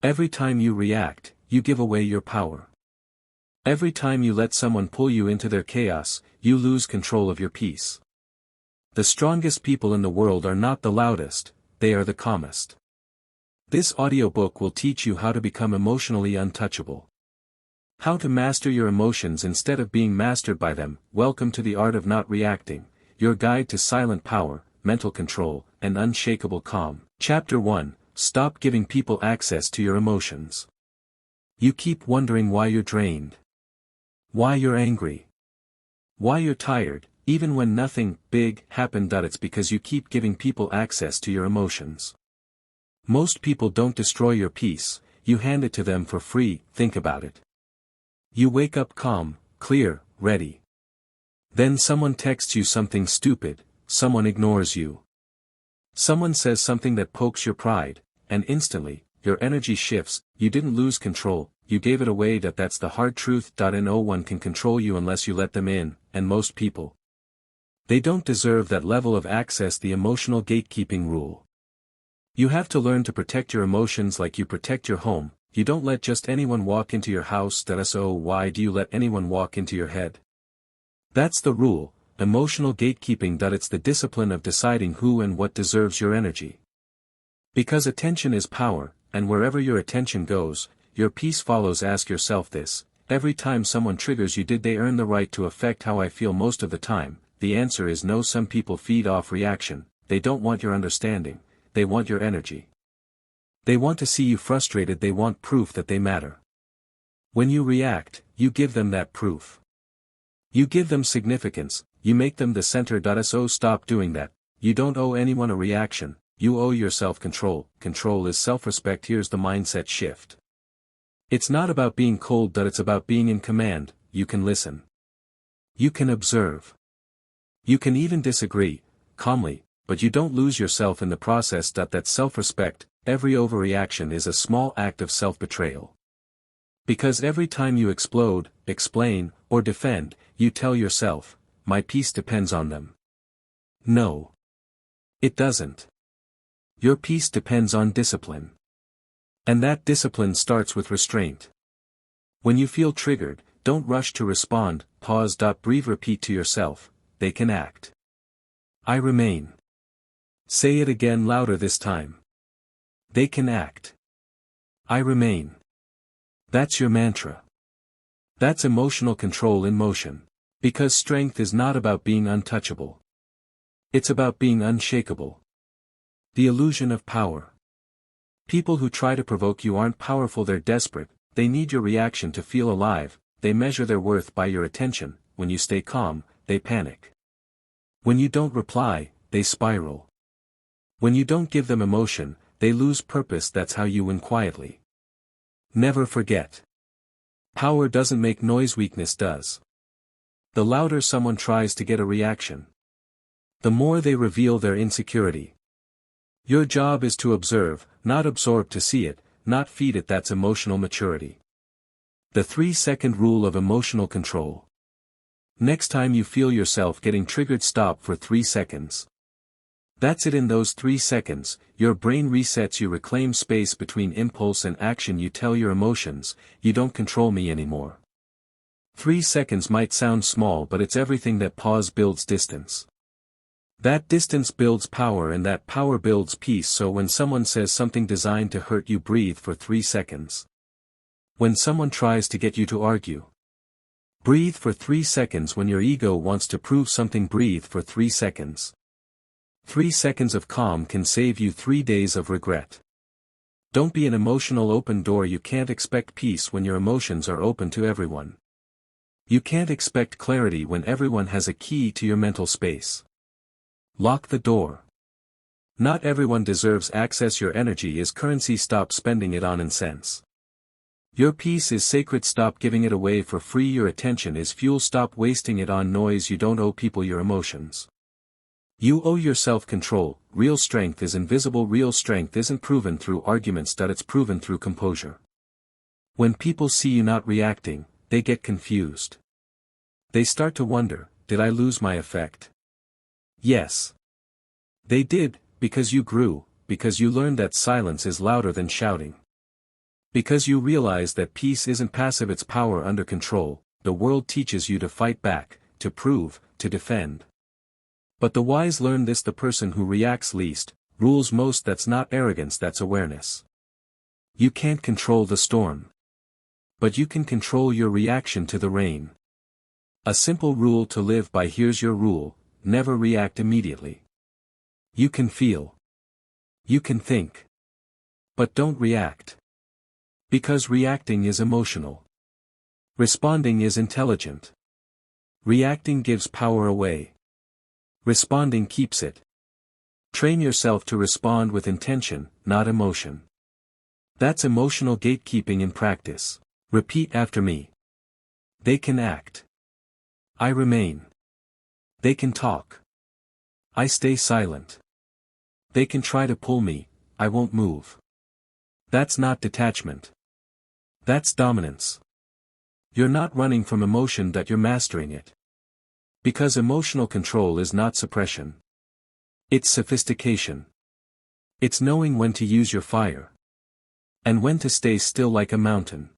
Every time you react, you give away your power. Every time you let someone pull you into their chaos, you lose control of your peace. The strongest people in the world are not the loudest, they are the calmest. This audiobook will teach you how to become emotionally untouchable. How to master your emotions instead of being mastered by them. Welcome to the Art of Not Reacting, your guide to silent power, mental control, and unshakable calm. Chapter 1, Stop giving people access to your emotions. You keep wondering why you're drained. Why you're angry. Why you're tired, even when nothing big happened. It's because you keep giving people access to your emotions. Most people don't destroy your peace, you hand it to them for free. Think about it. You wake up calm, clear, ready. Then someone texts you something stupid, someone ignores you. Someone says something that pokes your pride, and instantly, your energy shifts. You didn't lose control, you gave it away. That's the hard truth. No one can control you unless you let them in, and most people, they don't deserve that level of access. The emotional gatekeeping rule. You have to learn to protect your emotions like you protect your home. You don't let just anyone walk into your house. So why do you let anyone walk into your head? That's the rule, emotional gatekeeping. It's the discipline of deciding who and what deserves your energy. Because attention is power, and wherever your attention goes, your peace follows. Ask yourself this: every time someone triggers you, did they earn the right to affect how I feel? Most of the time, the answer is no. Some people feed off reaction, they don't want your understanding, they want your energy. They want to see you frustrated, they want proof that they matter. When you react, you give them that proof. You give them significance, you make them the center. So stop doing that. You don't owe anyone a reaction, you owe yourself control. Control is self-respect. Here's the mindset shift. It's not about being cold, it's about being in command. You can listen. You can observe. You can even disagree, calmly, but you don't lose yourself in the process. That's self-respect. Every overreaction is a small act of self-betrayal. Because every time you explode, explain, or defend, you tell yourself, my peace depends on them. No. It doesn't. Your peace depends on discipline. And that discipline starts with restraint. When you feel triggered, don't rush to respond, pause. Breathe. Repeat to yourself, they can act. I remain. Say it again, louder this time. They can act. I remain. That's your mantra. That's emotional control in motion. Because strength is not about being untouchable. It's about being unshakable. The illusion of power. People who try to provoke you aren't powerful, they're desperate. They need your reaction to feel alive. They measure their worth by your attention. When you stay calm, they panic. When you don't reply, they spiral. When you don't give them emotion, they lose purpose. That's how you win quietly. Never forget. Power doesn't make noise, weakness does. The louder someone tries to get a reaction, the more they reveal their insecurity. Your job is to observe, not absorb. To see it, not feed it. That's emotional maturity. The 3-second rule of emotional control. Next time you feel yourself getting triggered, stop for 3 seconds. That's it. In those 3 seconds, your brain resets. You reclaim space between impulse and action. You tell your emotions, you don't control me anymore. 3 seconds might sound small, but it's everything. That pause builds distance. That distance builds power, and that power builds peace. So when someone says something designed to hurt you, breathe for 3 seconds. When someone tries to get you to argue, breathe for 3 seconds. When your ego wants to prove something, breathe for 3 seconds. 3 seconds of calm can save you 3 days of regret. Don't be an emotional open door. You can't expect peace when your emotions are open to everyone. You can't expect clarity when everyone has a key to your mental space. Lock the door. Not everyone deserves access. Your energy is currency. Stop spending it on incense. Your peace is sacred. Stop giving it away for free. Your attention is fuel. Stop wasting it on noise. You don't owe people your emotions. You owe yourself control. Real strength is invisible. Real strength isn't proven through arguments. It's proven through composure. When people see you not reacting, they get confused. They start to wonder, did I lose my effect? Yes. They did, because you grew, because you learned that silence is louder than shouting. Because you realize that peace isn't passive, it's power under control. The world teaches you to fight back, to prove, to defend. But the wise learn this: the person who reacts least, rules most. That's not arrogance, that's awareness. You can't control the storm. But you can control your reaction to the rain. A simple rule to live by: here's your rule, never react immediately. You can feel. You can think. But don't react. Because reacting is emotional. Responding is intelligent. Reacting gives power away. Responding keeps it. Train yourself to respond with intention, not emotion. That's emotional gatekeeping in practice. Repeat after me. They can act. I remain. They can talk. I stay silent. They can try to pull me, I won't move. That's not detachment. That's dominance. You're not running from emotion, that you're mastering it. Because emotional control is not suppression. It's sophistication. It's knowing when to use your fire. And when to stay still like a mountain.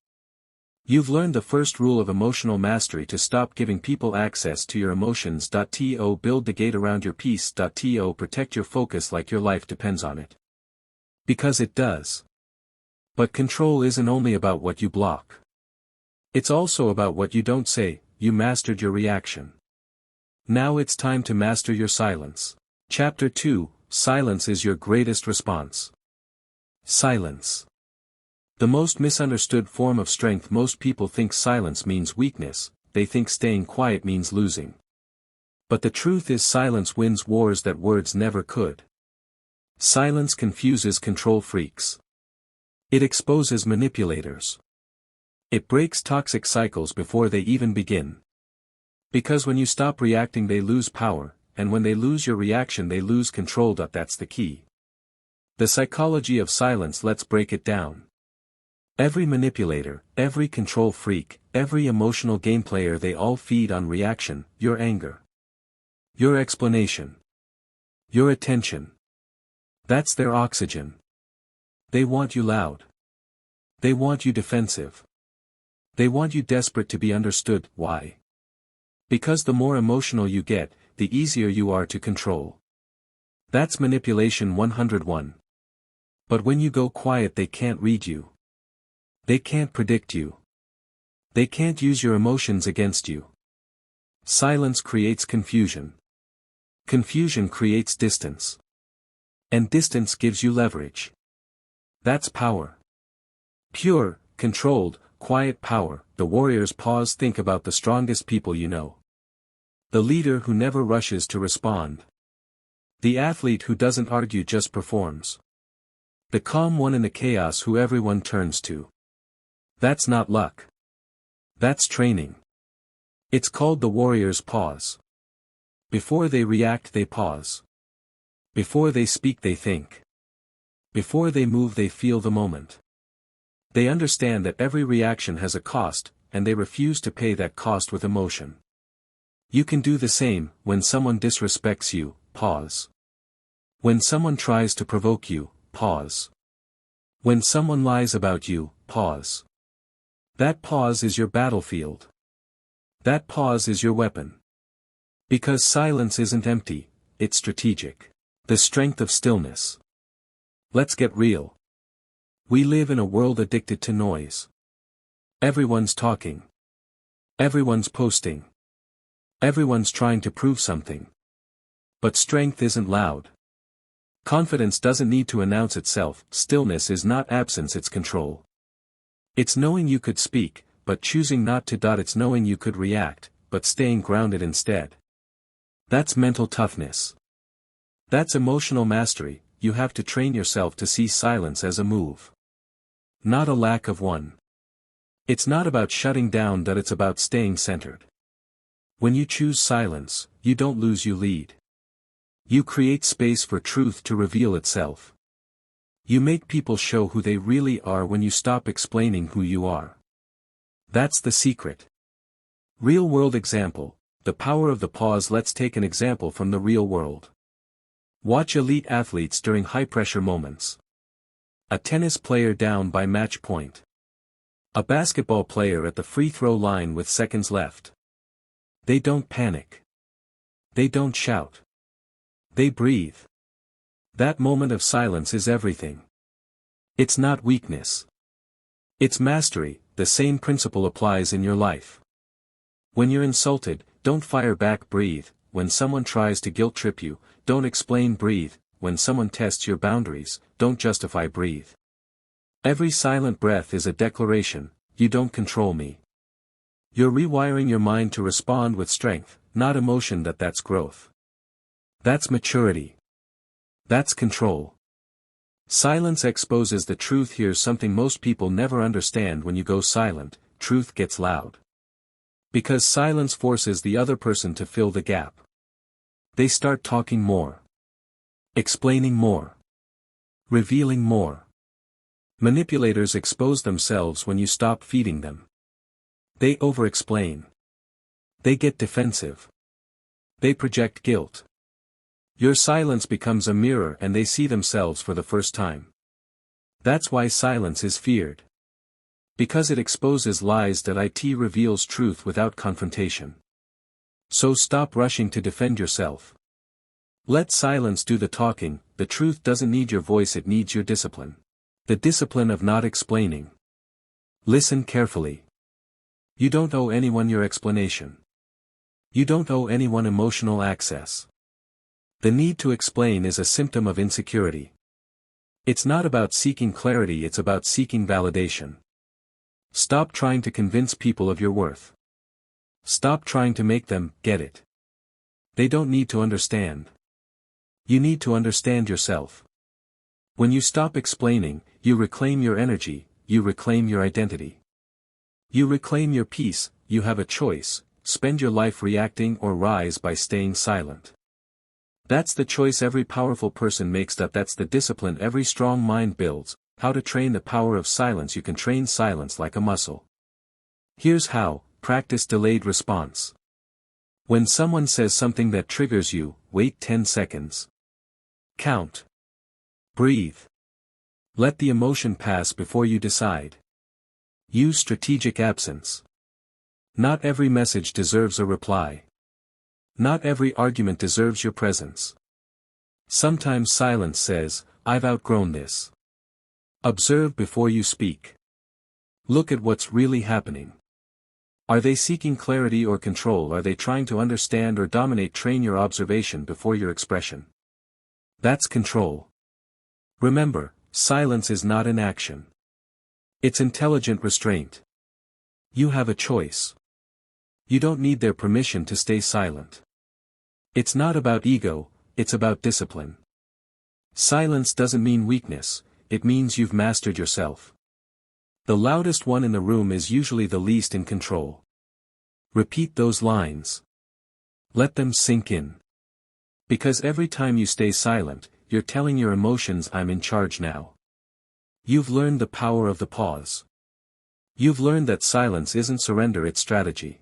You've learned the first rule of emotional mastery: to stop giving people access to your emotions. To build the gate around your peace. To protect your focus like your life depends on it. Because it does. But control isn't only about what you block. It's also about what you don't say. You mastered your reaction. Now it's time to master your silence. Chapter 2: Silence is your greatest response. Silence. The most misunderstood form of strength. Most people think silence means weakness, they think staying quiet means losing. But the truth is, silence wins wars that words never could. Silence confuses control freaks. It exposes manipulators. It breaks toxic cycles before they even begin. Because when you stop reacting, they lose power, and when they lose your reaction, they lose control. That's the key. The psychology of silence. Let's break it down. Every manipulator, every control freak, every emotional game player, they all feed on reaction: your anger, your explanation, your attention. That's their oxygen. They want you loud. They want you defensive. They want you desperate to be understood. Why? Because the more emotional you get, the easier you are to control. That's manipulation 101. But when you go quiet, they can't read you. They can't predict you. They can't use your emotions against you. Silence creates confusion. Confusion creates distance. And distance gives you leverage. That's power. Pure, controlled, quiet power. The warriors pause. Think about the strongest people you know. The leader who never rushes to respond. The athlete who doesn't argue, just performs. The calm one in the chaos who everyone turns to. That's not luck. That's training. It's called the warrior's pause. Before they react, they pause. Before they speak, they think. Before they move, they feel the moment. They understand that every reaction has a cost, and they refuse to pay that cost with emotion. You can do the same. When someone disrespects you, pause. When someone tries to provoke you, pause. When someone lies about you, pause. That pause is your battlefield. That pause is your weapon. Because silence isn't empty, it's strategic. The strength of stillness. Let's get real. We live in a world addicted to noise. Everyone's talking. Everyone's posting. Everyone's trying to prove something. But strength isn't loud. Confidence doesn't need to announce itself. Stillness is not absence, it's control. It's knowing you could speak, but choosing not to. It's knowing you could react, but staying grounded instead. That's mental toughness. That's emotional mastery. You have to train yourself to see silence as a move. Not a lack of one. It's not about shutting down, it's about staying centered. When you choose silence, you don't lose, you lead. You create space for truth to reveal itself. You make people show who they really are when you stop explaining who you are. That's the secret. Real-world example, the power of the pause. Let's take an example from the real world. Watch elite athletes during high-pressure moments. A tennis player down by match point. A basketball player at the free throw line with seconds left. They don't panic. They don't shout. They breathe. That moment of silence is everything. It's not weakness. It's mastery. The same principle applies in your life. When you're insulted, don't fire back, breathe. When someone tries to guilt trip you, don't explain, breathe. When someone tests your boundaries, don't justify, breathe. Every silent breath is a declaration, you don't control me. You're rewiring your mind to respond with strength, not emotion. That's growth. That's maturity. That's control. Silence exposes the truth. Here's something most people never understand: when you go silent, truth gets loud. Because silence forces the other person to fill the gap. They start talking more. Explaining more. Revealing more. Manipulators expose themselves when you stop feeding them. They over-explain. They get defensive. They project guilt. Your silence becomes a mirror and they see themselves for the first time. That's why silence is feared. Because it exposes lies. It reveals truth without confrontation. So stop rushing to defend yourself. Let silence do the talking. The truth doesn't need your voice, it needs your discipline. The discipline of not explaining. Listen carefully. You don't owe anyone your explanation. You don't owe anyone emotional access. The need to explain is a symptom of insecurity. It's not about seeking clarity, it's about seeking validation. Stop trying to convince people of your worth. Stop trying to make them get it. They don't need to understand. You need to understand yourself. When you stop explaining, you reclaim your energy, you reclaim your identity. You reclaim your peace. You have a choice: spend your life reacting or rise by staying silent. That's the choice every powerful person makes. That's the discipline every strong mind builds. How to train the power of silence. You can train silence like a muscle. Here's how: practice delayed response. When someone says something that triggers you, wait 10 seconds. Count. Breathe. Let the emotion pass before you decide. Use strategic absence. Not every message deserves a reply. Not every argument deserves your presence. Sometimes silence says, "I've outgrown this." Observe before you speak. Look at what's really happening. Are they seeking clarity or control? Are they trying to understand or dominate? Train your observation before your expression. That's control. Remember, silence is not inaction. It's intelligent restraint. You have a choice. You don't need their permission to stay silent. It's not about ego, it's about discipline. Silence doesn't mean weakness, it means you've mastered yourself. The loudest one in the room is usually the least in control. Repeat those lines. Let them sink in. Because every time you stay silent, you're telling your emotions, "I'm in charge now." You've learned the power of the pause. You've learned that silence isn't surrender, it's strategy.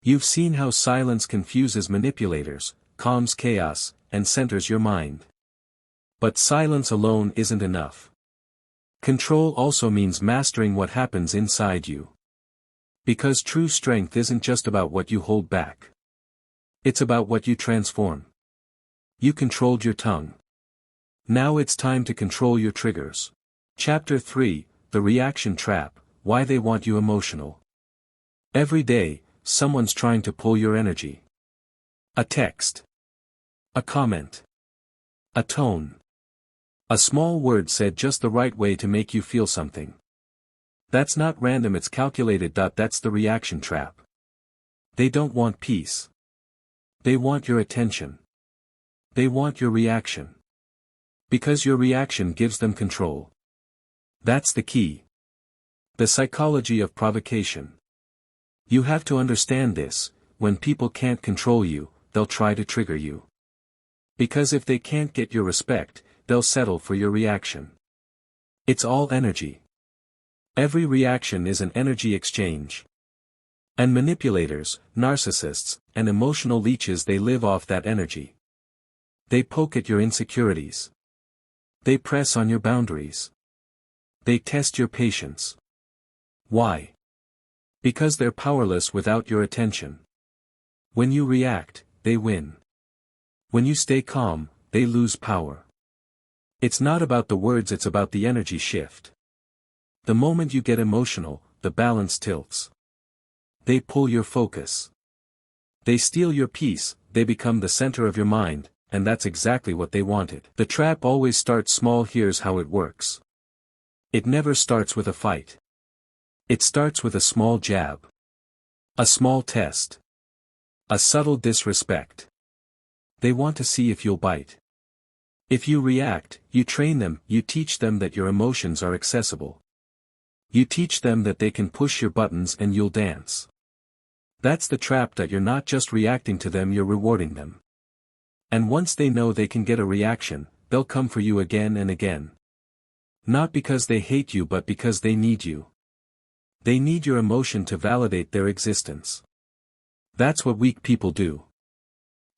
You've seen how silence confuses manipulators, calms chaos, and centers your mind. But silence alone isn't enough. Control also means mastering what happens inside you. Because true strength isn't just about what you hold back. It's about what you transform. You controlled your tongue. Now it's time to control your triggers. Chapter 3, The Reaction Trap, Why They Want You Emotional. Every day, someone's trying to pull your energy. A text. A comment. A tone. A small word said just the right way to make you feel something. That's not random, it's calculated. That's the reaction trap. They don't want peace. They want your attention. They want your reaction. Because your reaction gives them control. That's the key. The psychology of provocation. You have to understand this: when people can't control you, they'll try to trigger you. Because if they can't get your respect, they'll settle for your reaction. It's all energy. Every reaction is an energy exchange. And manipulators, narcissists, and emotional leeches, they live off that energy. They poke at your insecurities. They press on your boundaries. They test your patience. Why? Because they're powerless without your attention. When you react, they win. When you stay calm, they lose power. It's not about the words, it's about the energy shift. The moment you get emotional, the balance tilts. They pull your focus. They steal your peace, they become the center of your mind, and that's exactly what they wanted. The trap always starts small. Here's how it works. It never starts with a fight. It starts with a small jab. A small test. A subtle disrespect. They want to see if you'll bite. If you react, you train them, you teach them that your emotions are accessible. You teach them that they can push your buttons and you'll dance. That's the trap, that you're not just reacting to them, you're rewarding them. And once they know they can get a reaction, they'll come for you again and again. Not because they hate you, but because they need you. They need your emotion to validate their existence. That's what weak people do.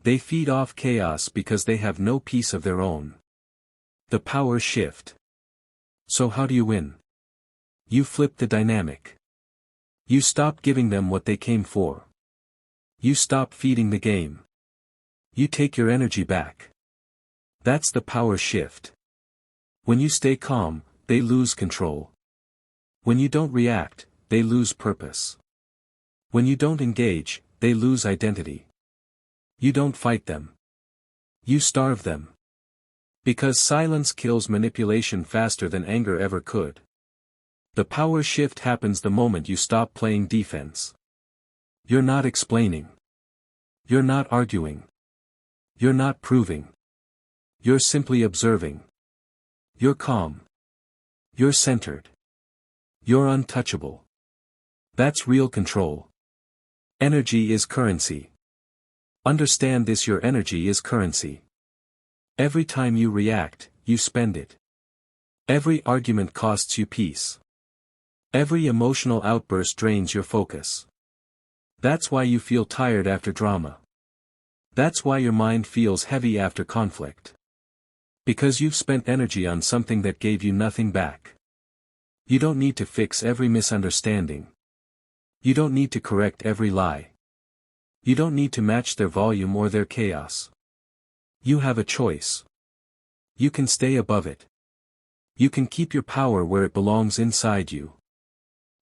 They feed off chaos because they have no peace of their own. The power shift. So how do you win? You flip the dynamic. You stop giving them what they came for. You stop feeding the game. You take your energy back. That's the power shift. When you stay calm, they lose control. When you don't react, they lose purpose. When you don't engage, they lose identity. You don't fight them. You starve them. Because silence kills manipulation faster than anger ever could. The power shift happens the moment you stop playing defense. You're not explaining. You're not arguing. You're not proving. You're simply observing. You're calm. You're centered. You're untouchable. That's real control. Energy is currency. Understand this: your energy is currency. Every time you react, you spend it. Every argument costs you peace. Every emotional outburst drains your focus. That's why you feel tired after drama. That's why your mind feels heavy after conflict. Because you've spent energy on something that gave you nothing back. You don't need to fix every misunderstanding. You don't need to correct every lie. You don't need to match their volume or their chaos. You have a choice. You can stay above it. You can keep your power where it belongs, inside you.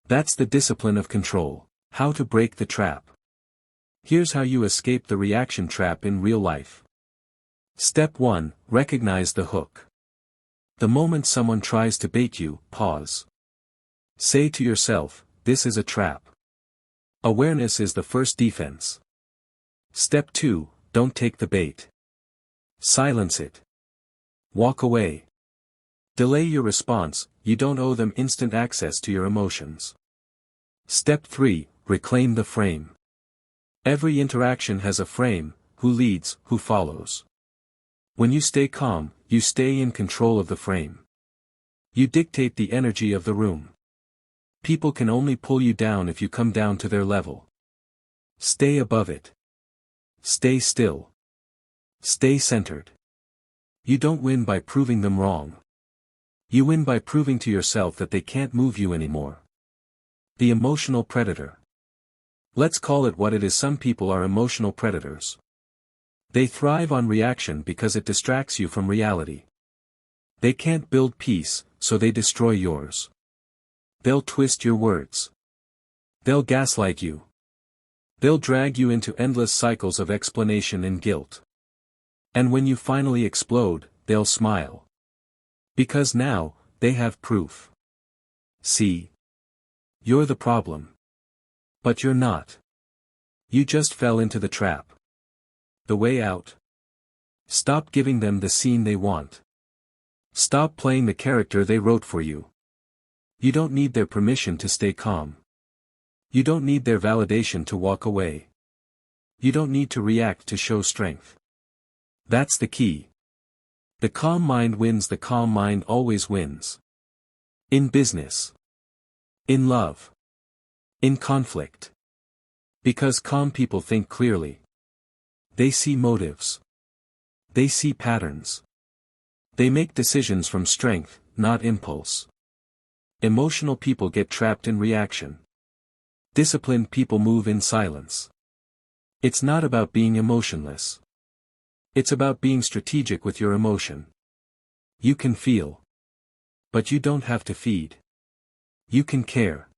That's the discipline of control. How to break the trap. Here's how you escape the reaction trap in real life. Step 1. Recognize the hook. The moment someone tries to bait you, pause. Say to yourself, this is a trap. Awareness is the first defense. Step 2. Don't take the bait. Silence it. Walk away. Delay your response, you don't owe them instant access to your emotions. Step 3. Reclaim the frame. Every interaction has a frame: who leads, who follows. When you stay calm, you stay in control of the frame. You dictate the energy of the room. People can only pull you down if you come down to their level. Stay above it. Stay still. Stay centered. You don't win by proving them wrong. You win by proving to yourself that they can't move you anymore. The emotional predator. Let's call it what it is. Some people are emotional predators. They thrive on reaction because it distracts you from reality. They can't build peace, so they destroy yours. They'll twist your words. They'll gaslight you. They'll drag you into endless cycles of explanation and guilt. And when you finally explode, they'll smile. Because now, they have proof. See? You're the problem. But you're not. You just fell into the trap. The way out? Stop giving them the scene they want. Stop playing the character they wrote for you. You don't need their permission to stay calm. You don't need their validation to walk away. You don't need to react to show strength. That's the key. The calm mind wins. The calm mind always wins. In business. In love. In conflict. Because calm people think clearly. They see motives. They see patterns. They make decisions from strength, not impulse. Emotional people get trapped in reaction. Disciplined people move in silence. It's not about being emotionless. It's about being strategic with your emotion. You can feel. But you don't have to feed. You can care.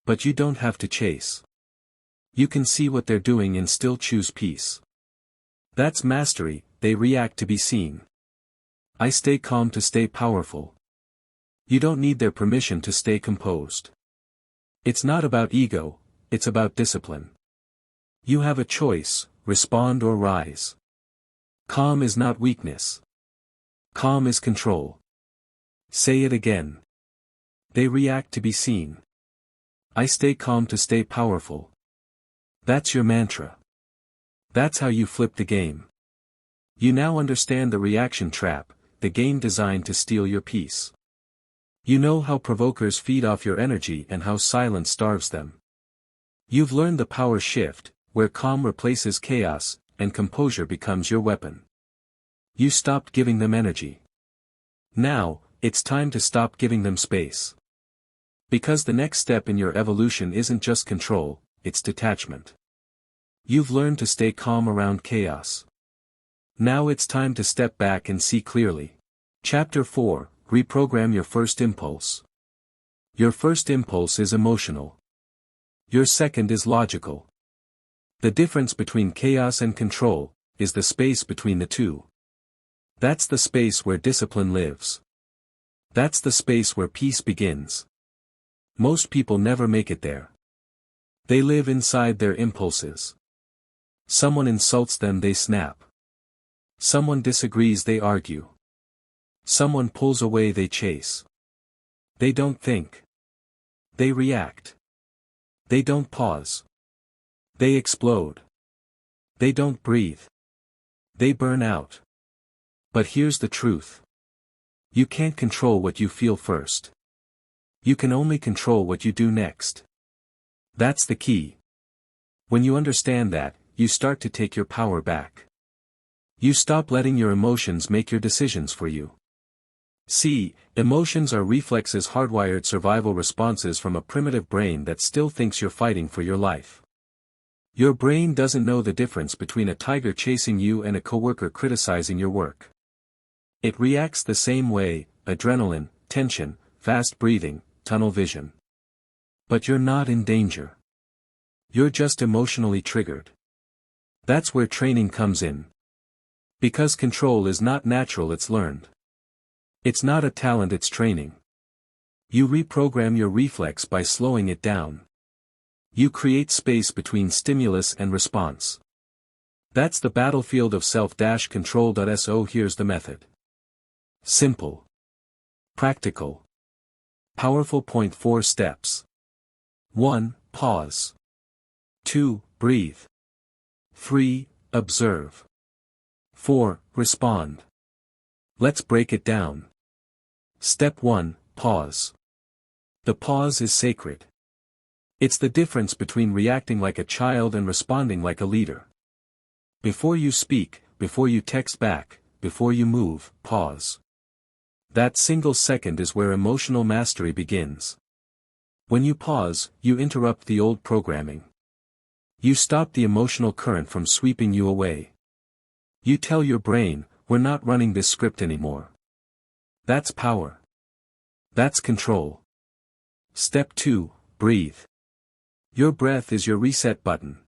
But you don't have to chase. You can see what they're doing and still choose peace. That's mastery. They react to be seen. I stay calm to stay powerful. You don't need their permission to stay composed. It's not about ego, it's about discipline. You have a choice, respond or rise. Calm is not weakness. Calm is control. Say it again. They react to be seen. I stay calm to stay powerful. That's your mantra. That's how you flip the game. You now understand the reaction trap, the game designed to steal your peace. You know how provokers feed off your energy and how silence starves them. You've learned the power shift, where calm replaces chaos, and composure becomes your weapon. You stopped giving them energy. Now, it's time to stop giving them space. Because the next step in your evolution isn't just control, it's detachment. You've learned to stay calm around chaos. Now it's time to step back and see clearly. Chapter 4, Reprogram your first impulse. Your first impulse is emotional. Your second is logical. The difference between chaos and control is the space between the two. That's the space where discipline lives. That's the space where peace begins. Most people never make it there. They live inside their impulses. Someone insults them, they snap. Someone disagrees, they argue. Someone pulls away, they chase. They don't think. They react. They don't pause. They explode. They don't breathe. They burn out. But here's the truth. You can't control what you feel first. You can only control what you do next. That's the key. When you understand that, you start to take your power back. You stop letting your emotions make your decisions for you. See, emotions are reflexes, hardwired survival responses from a primitive brain that still thinks you're fighting for your life. Your brain doesn't know the difference between a tiger chasing you and a coworker criticizing your work. It reacts the same way: adrenaline, tension, fast breathing, tunnel vision. But you're not in danger. You're just emotionally triggered. That's where training comes in. Because control is not natural, it's learned. It's not a talent, it's training. You reprogram your reflex by slowing it down. You create space between stimulus and response. That's the battlefield of self-control. Here's the method. Simple. Practical. Powerful. Point 4 steps. 1. Pause. 2. Breathe. 3. Observe. 4. Respond. Let's break it down. Step 1. Pause. The pause is sacred. It's the difference between reacting like a child and responding like a leader. Before you speak, before you text back, before you move, pause. That single second is where emotional mastery begins. When you pause, you interrupt the old programming. You stop the emotional current from sweeping you away. You tell your brain, we're not running this script anymore. That's power. That's control. Step 2, breathe. Your breath is your reset button.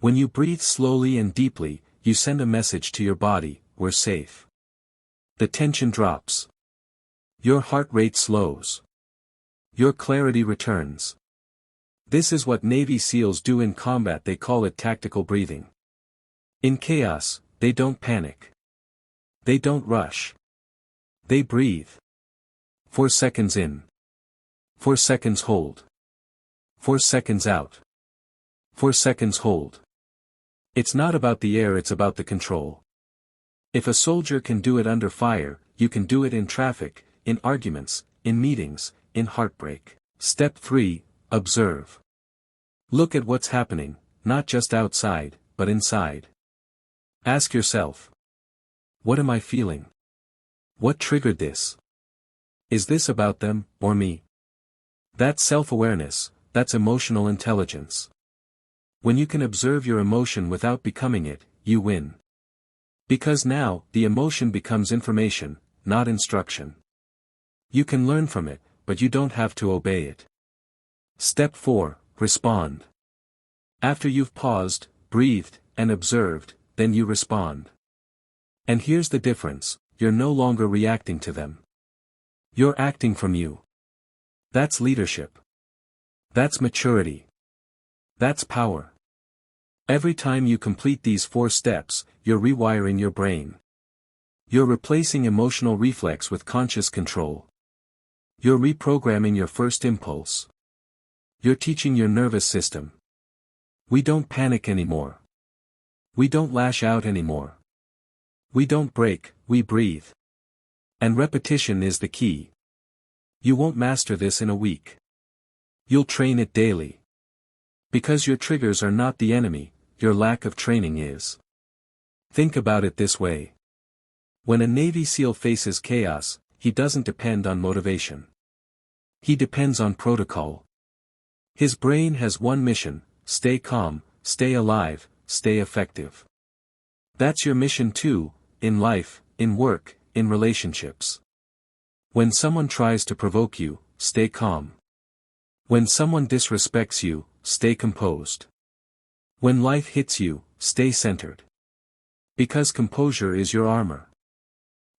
When you breathe slowly and deeply, you send a message to your body, we're safe. The tension drops. Your heart rate slows. Your clarity returns. This is what Navy SEALs do in combat, they call it tactical breathing. In chaos, they don't panic. They don't rush. They breathe. 4 seconds in. 4 seconds hold. 4 seconds out. 4 seconds hold. It's not about the air, it's about the control. If a soldier can do it under fire, you can do it in traffic, in arguments, in meetings, in heartbreak. Step 3, observe. Look at what's happening, not just outside, but inside. Ask yourself. What am I feeling? What triggered this? Is this about them, or me? That's self-awareness, that's emotional intelligence. When you can observe your emotion without becoming it, you win. Because now, the emotion becomes information, not instruction. You can learn from it, but you don't have to obey it. Step 4, respond. After you've paused, breathed, and observed, then you respond. And here's the difference, you're no longer reacting to them. You're acting from you. That's leadership. That's maturity. That's power. Every time you complete these 4 steps, you're rewiring your brain. You're replacing emotional reflex with conscious control. You're reprogramming your first impulse. You're teaching your nervous system. We don't panic anymore. We don't lash out anymore. We don't break, we breathe. And repetition is the key. You won't master this in a week. You'll train it daily. Because your triggers are not the enemy, your lack of training is. Think about it this way. When a Navy SEAL faces chaos, he doesn't depend on motivation. He depends on protocol. His brain has one mission: stay calm, stay alive, stay effective. That's your mission too, in life, in work, in relationships. When someone tries to provoke you, stay calm. When someone disrespects you, stay composed. When life hits you, stay centered. Because composure is your armor.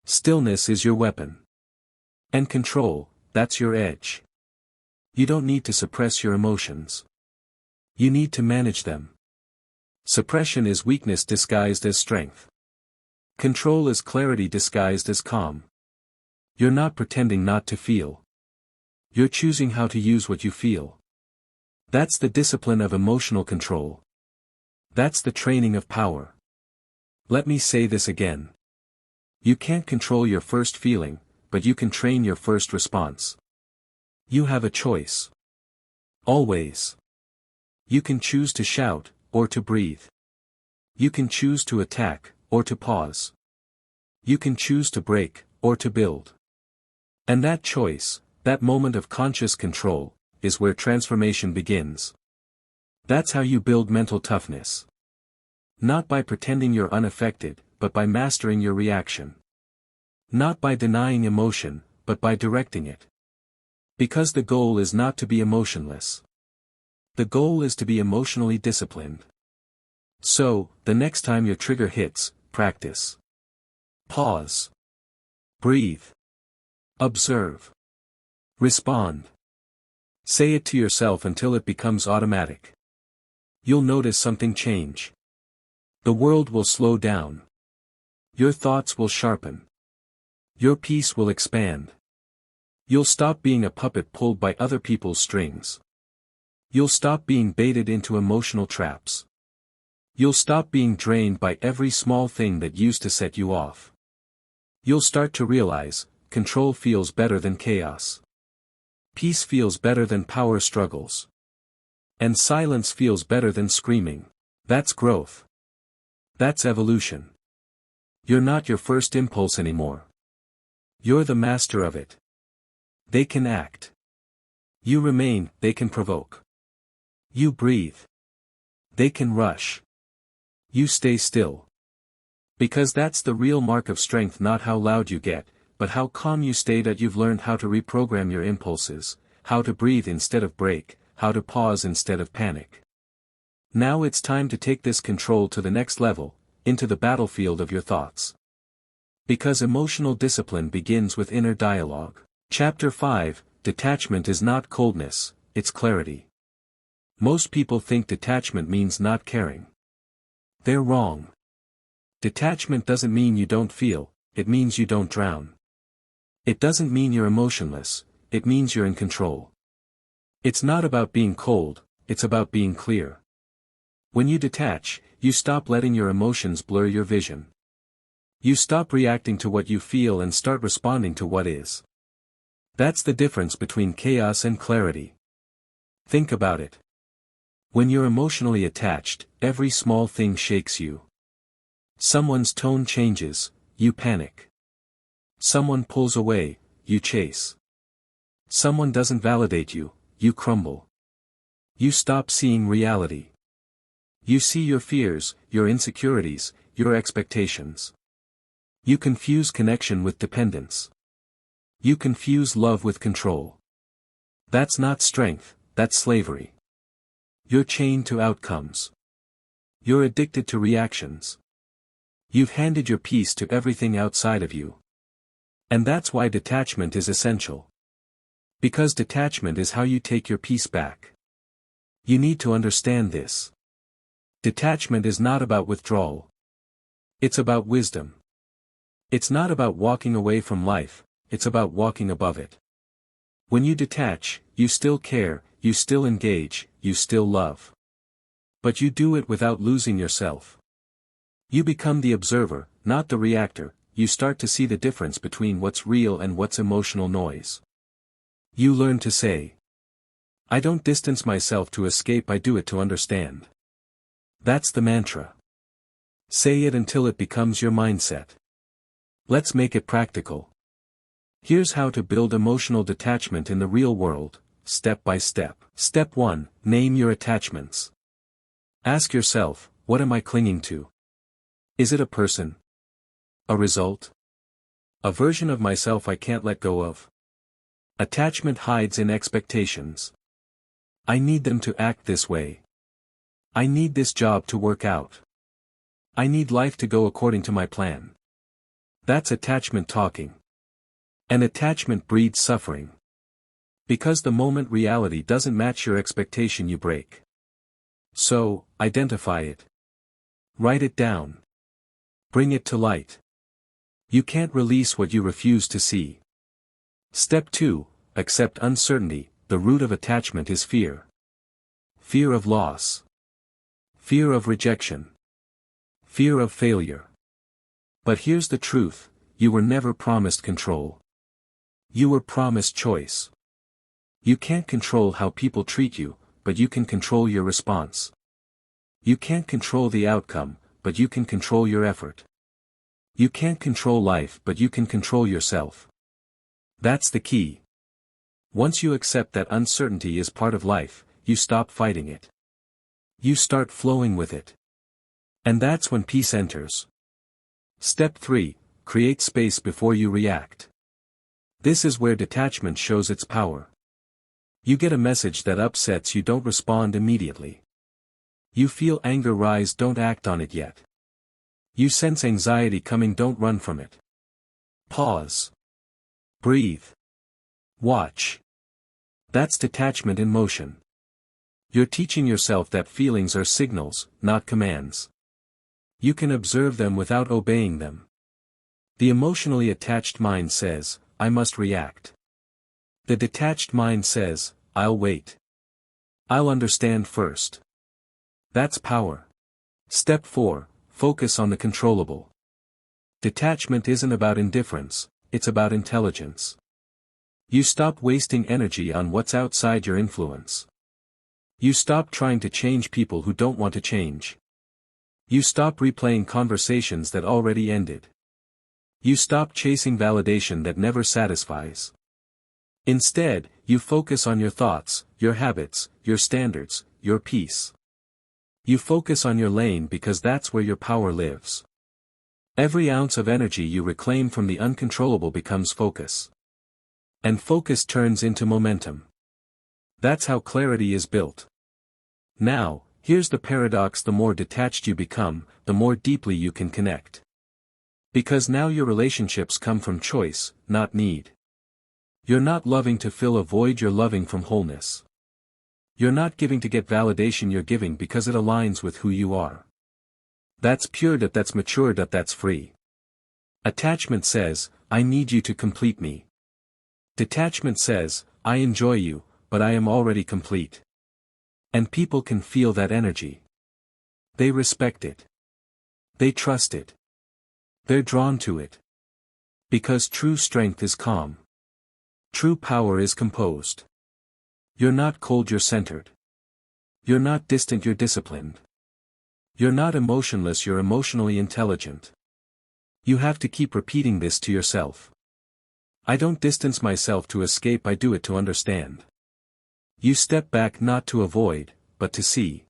Stillness is your weapon. And control, that's your edge. You don't need to suppress your emotions. You need to manage them. Suppression is weakness disguised as strength. Control is clarity disguised as calm. You're not pretending not to feel. You're choosing how to use what you feel. That's the discipline of emotional control. That's the training of power. Let me say this again. You can't control your first feeling, but you can train your first response. You have a choice. Always. You can choose to shout, or to breathe. You can choose to attack, or to pause. You can choose to break, or to build. And that choice, that moment of conscious control, is where transformation begins. That's how you build mental toughness. Not by pretending you're unaffected, but by mastering your reaction. Not by denying emotion, but by directing it. Because the goal is not to be emotionless. The goal is to be emotionally disciplined. So, the next time your trigger hits, practice. Pause. Breathe. Observe. Respond. Say it to yourself until it becomes automatic. You'll notice something change. The world will slow down. Your thoughts will sharpen. Your peace will expand. You'll stop being a puppet pulled by other people's strings. You'll stop being baited into emotional traps. You'll stop being drained by every small thing that used to set you off. You'll start to realize, control feels better than chaos. Peace feels better than power struggles. And silence feels better than screaming. That's growth. That's evolution. You're not your first impulse anymore. You're the master of it. They can act. You remain, they can provoke. You breathe. They can rush. You stay still. Because that's the real mark of strength, not how loud you get, but how calm you stay. That you've learned how to reprogram your impulses, how to breathe instead of break, how to pause instead of panic. Now it's time to take this control to the next level, into the battlefield of your thoughts. Because emotional discipline begins with inner dialogue. Chapter 5, Detachment is not coldness, it's clarity. Most people think detachment means not caring. They're wrong. Detachment doesn't mean you don't feel, it means you don't drown. It doesn't mean you're emotionless, it means you're in control. It's not about being cold, it's about being clear. When you detach, you stop letting your emotions blur your vision. You stop reacting to what you feel and start responding to what is. That's the difference between chaos and clarity. Think about it. When you're emotionally attached, every small thing shakes you. Someone's tone changes, you panic. Someone pulls away, you chase. Someone doesn't validate you, you crumble. You stop seeing reality. You see your fears, your insecurities, your expectations. You confuse connection with dependence. You confuse love with control. That's not strength, that's slavery. You're chained to outcomes. You're addicted to reactions. You've handed your peace to everything outside of you. And that's why detachment is essential. Because detachment is how you take your peace back. You need to understand this. Detachment is not about withdrawal. It's about wisdom. It's not about walking away from life, it's about walking above it. When you detach, you still care, you still engage, you still love. But you do it without losing yourself. You become the observer, not the reactor. You start to see the difference between what's real and what's emotional noise. You learn to say, I don't distance myself to escape, I do it to understand. That's the mantra. Say it until it becomes your mindset. Let's make it practical. Here's how to build emotional detachment in the real world, step by step. Step 1, name your attachments. Ask yourself, what am I clinging to? Is it a person? A result? A version of myself I can't let go of? Attachment hides in expectations. I need them to act this way. I need this job to work out. I need life to go according to my plan. That's attachment talking. And attachment breeds suffering. Because the moment reality doesn't match your expectation, you break. So, identify it. Write it down. Bring it to light. You can't release what you refuse to see. Step 2, accept uncertainty. The root of attachment is fear. Fear of loss. Fear of rejection. Fear of failure. But here's the truth, you were never promised control. You were promised choice. You can't control how people treat you, but you can control your response. You can't control the outcome, but you can control your effort. You can't control life, but you can control yourself. That's the key. Once you accept that uncertainty is part of life, you stop fighting it. You start flowing with it. And that's when peace enters. Step 3, create space before you react. This is where detachment shows its power. You get a message that upsets you, don't respond immediately. You feel anger rise, don't act on it yet. You sense anxiety coming, don't run from it. Pause. Breathe. Watch. That's detachment in motion. You're teaching yourself that feelings are signals, not commands. You can observe them without obeying them. The emotionally attached mind says, I must react. The detached mind says, I'll wait. I'll understand first. That's power. Step 4, focus on the controllable. Detachment isn't about indifference, it's about intelligence. You stop wasting energy on what's outside your influence. You stop trying to change people who don't want to change. You stop replaying conversations that already ended. You stop chasing validation that never satisfies. Instead, you focus on your thoughts, your habits, your standards, your peace. You focus on your lane because that's where your power lives. Every ounce of energy you reclaim from the uncontrollable becomes focus. And focus turns into momentum. That's how clarity is built. Now, here's the paradox: the more detached you become, the more deeply you can connect. Because now your relationships come from choice, not need. You're not loving to fill a void, you're loving from wholeness. You're not giving to get validation, you're giving because it aligns with who you are. That's pure, that's mature, that's free. Attachment says, I need you to complete me. Detachment says, I enjoy you, but I am already complete. And people can feel that energy. They respect it. They trust it. They're drawn to it. Because true strength is calm. True power is composed. You're not cold, you're centered. You're not distant, you're disciplined. You're not emotionless, you're emotionally intelligent. You have to keep repeating this to yourself. I don't distance myself to escape, I do it to understand. You step back not to avoid, but to see.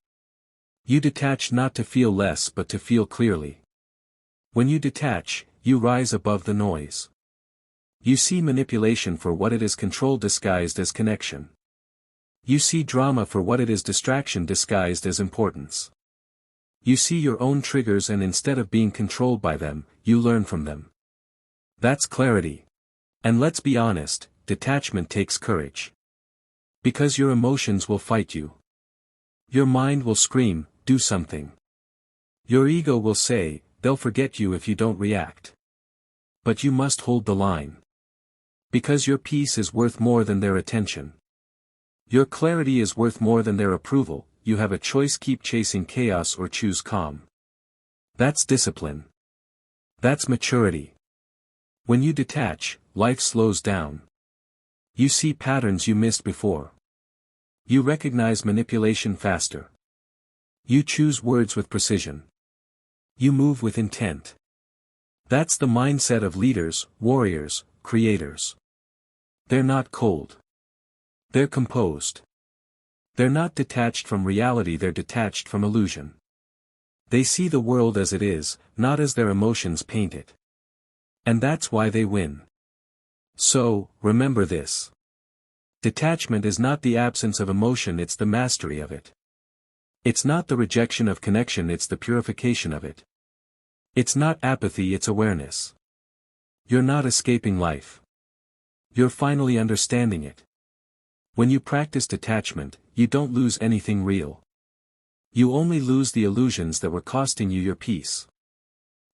You detach not to feel less but to feel clearly. When you detach, you rise above the noise. You see manipulation for what it is, control disguised as connection. You see drama for what it is, distraction disguised as importance. You see your own triggers, and instead of being controlled by them, you learn from them. That's clarity. And let's be honest, detachment takes courage. Because your emotions will fight you. Your mind will scream, do something. Your ego will say, they'll forget you if you don't react. But you must hold the line. Because your peace is worth more than their attention. Your clarity is worth more than their approval. You have a choice: keep chasing chaos or choose calm. That's discipline. That's maturity. When you detach, life slows down. You see patterns you missed before. You recognize manipulation faster. You choose words with precision. You move with intent. That's the mindset of leaders, warriors, creators. They're not cold. They're composed. They're not detached from reality, they're detached from illusion. They see the world as it is, not as their emotions paint it. And that's why they win. So, remember this. Detachment is not the absence of emotion, it's the mastery of it. It's not the rejection of connection, it's the purification of it. It's not apathy, it's awareness. You're not escaping life. You're finally understanding it. When you practice detachment, you don't lose anything real. You only lose the illusions that were costing you your peace.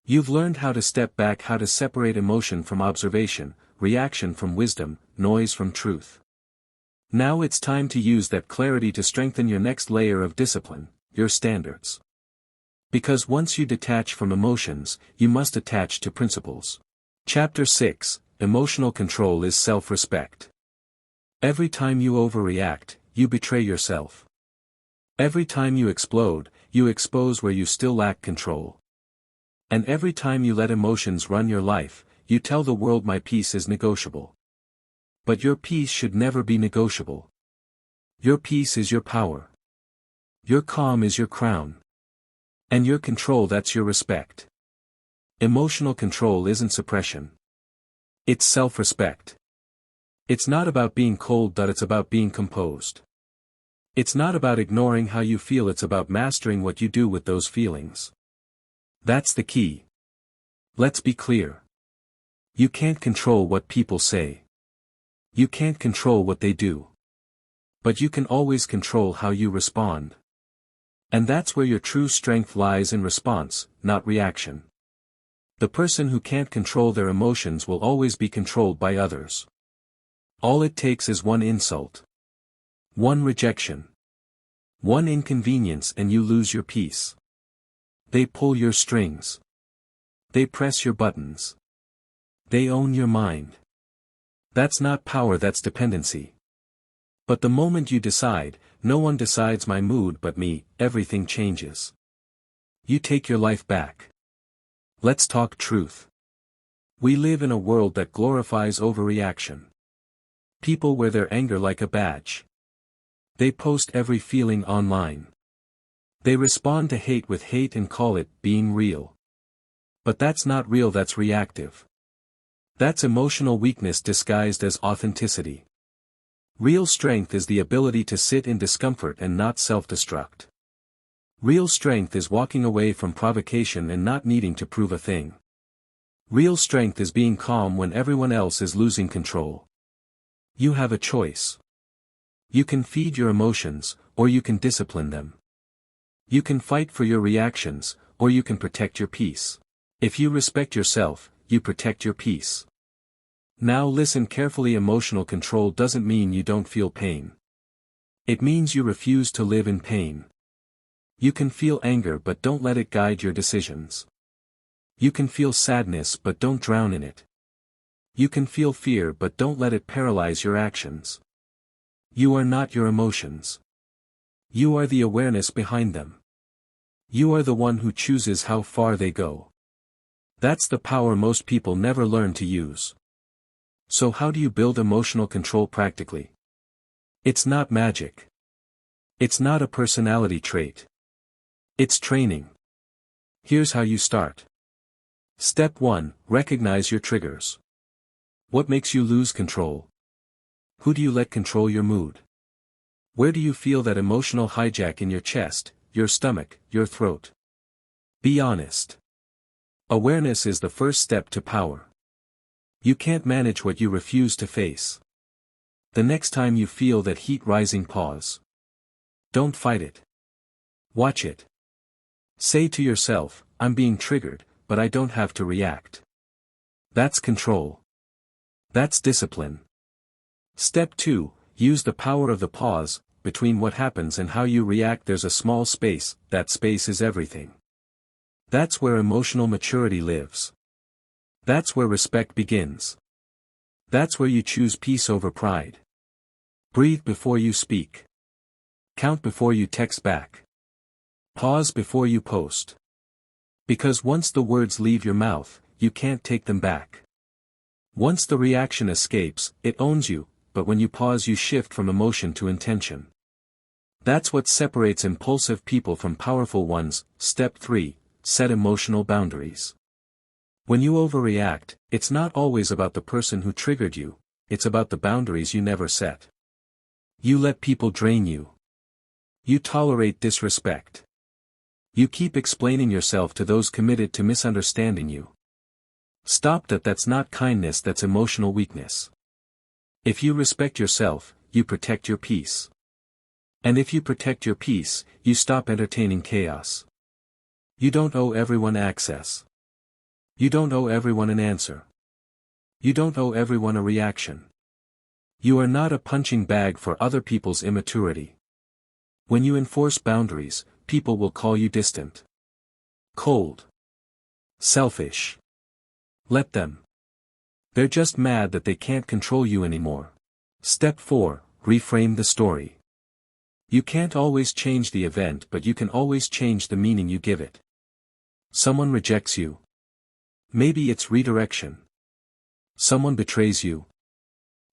You've learned how to step back, how to separate emotion from observation, reaction from wisdom, noise from truth. Now it's time to use that clarity to strengthen your next layer of discipline, your standards. Because once you detach from emotions, you must attach to principles. Chapter 6, Emotional Control is Self-Respect. Every time you overreact, you betray yourself. Every time you explode, you expose where you still lack control. And every time you let emotions run your life, you tell the world my peace is negotiable. But your peace should never be negotiable. Your peace is your power. Your calm is your crown. And your control, that's your respect. Emotional control isn't suppression. It's self-respect. It's not about being cold, it's about being composed. It's not about ignoring how you feel, it's about mastering what you do with those feelings. That's the key. Let's be clear. You can't control what people say. You can't control what they do. But you can always control how you respond. And that's where your true strength lies, in response, not reaction. The person who can't control their emotions will always be controlled by others. All it takes is one insult. One rejection. One inconvenience and you lose your peace. They pull your strings. They press your buttons. They own your mind. That's not power, that's dependency. But the moment you decide, no one decides my mood but me, everything changes. You take your life back. Let's talk truth. We live in a world that glorifies overreaction. People wear their anger like a badge. They post every feeling online. They respond to hate with hate and call it being real. But that's not real, that's reactive. That's emotional weakness disguised as authenticity. Real strength is the ability to sit in discomfort and not self-destruct. Real strength is walking away from provocation and not needing to prove a thing. Real strength is being calm when everyone else is losing control. You have a choice. You can feed your emotions, or you can discipline them. You can fight for your reactions, or you can protect your peace. If you respect yourself, you protect your peace. Now listen carefully. Emotional control doesn't mean you don't feel pain. It means you refuse to live in pain. You can feel anger but don't let it guide your decisions. You can feel sadness but don't drown in it. You can feel fear but don't let it paralyze your actions. You are not your emotions. You are the awareness behind them. You are the one who chooses how far they go. That's the power most people never learn to use. So how do you build emotional control practically? It's not magic. It's not a personality trait. It's training. Here's how you start. Step 1, recognize your triggers. What makes you lose control? Who do you let control your mood? Where do you feel that emotional hijack in your chest, your stomach, your throat? Be honest. Awareness is the first step to power. You can't manage what you refuse to face. The next time you feel that heat rising, pause. Don't fight it. Watch it. Say to yourself, I'm being triggered, but I don't have to react. That's control. That's discipline. Step 2, use the power of the pause. Between what happens and how you react there's a small space, that space is everything. That's where emotional maturity lives. That's where respect begins. That's where you choose peace over pride. Breathe before you speak. Count before you text back. Pause before you post. Because once the words leave your mouth, you can't take them back. Once the reaction escapes, it owns you, but when you pause you shift from emotion to intention. That's what separates impulsive people from powerful ones. Step 3, set emotional boundaries. When you overreact, it's not always about the person who triggered you, it's about the boundaries you never set. You let people drain you. You tolerate disrespect. You keep explaining yourself to those committed to misunderstanding you. Stop that. That's not kindness, that's emotional weakness. If you respect yourself, you protect your peace. And if you protect your peace, you stop entertaining chaos. You don't owe everyone access. You don't owe everyone an answer. You don't owe everyone a reaction. You are not a punching bag for other people's immaturity. When you enforce boundaries, people will call you distant, cold, selfish. Let them. They're just mad that they can't control you anymore. Step 4, reframe the story. You can't always change the event, but you can always change the meaning you give it. Someone rejects you. Maybe it's redirection. Someone betrays you.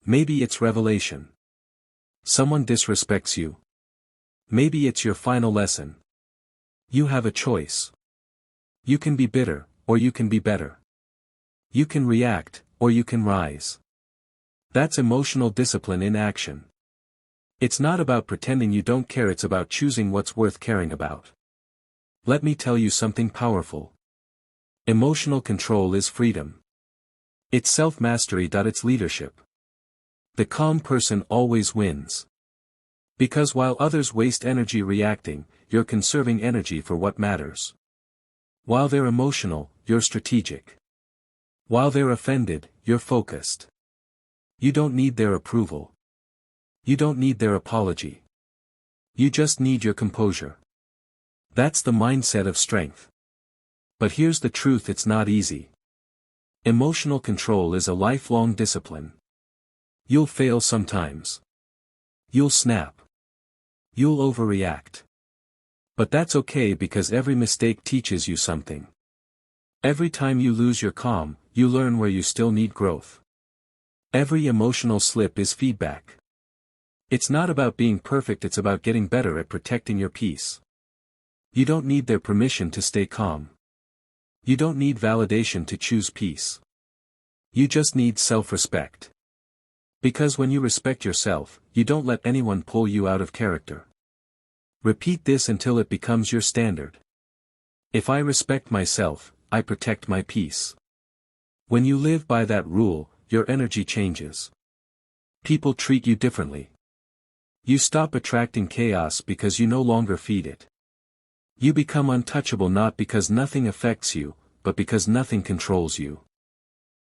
Maybe it's revelation. Someone disrespects you. Maybe it's your final lesson. You have a choice. You can be bitter, or you can be better. You can react, or you can rise. That's emotional discipline in action. It's not about pretending you don't care, it's about choosing what's worth caring about. Let me tell you something powerful. Emotional control is freedom. It's self-mastery. It's leadership. The calm person always wins. Because while others waste energy reacting, you're conserving energy for what matters. While they're emotional, you're strategic. While they're offended, you're focused. You don't need their approval. You don't need their apology. You just need your composure. That's the mindset of strength. But here's the truth, it's not easy. Emotional control is a lifelong discipline. You'll fail sometimes. You'll snap. You'll overreact. But that's okay, because every mistake teaches you something. Every time you lose your calm, you learn where you still need growth. Every emotional slip is feedback. It's not about being perfect, it's about getting better at protecting your peace. You don't need their permission to stay calm. You don't need validation to choose peace. You just need self-respect. Because when you respect yourself, you don't let anyone pull you out of character. Repeat this until it becomes your standard. If I respect myself, I protect my peace. When you live by that rule, your energy changes. People treat you differently. You stop attracting chaos because you no longer feed it. You become untouchable, not because nothing affects you, but because nothing controls you.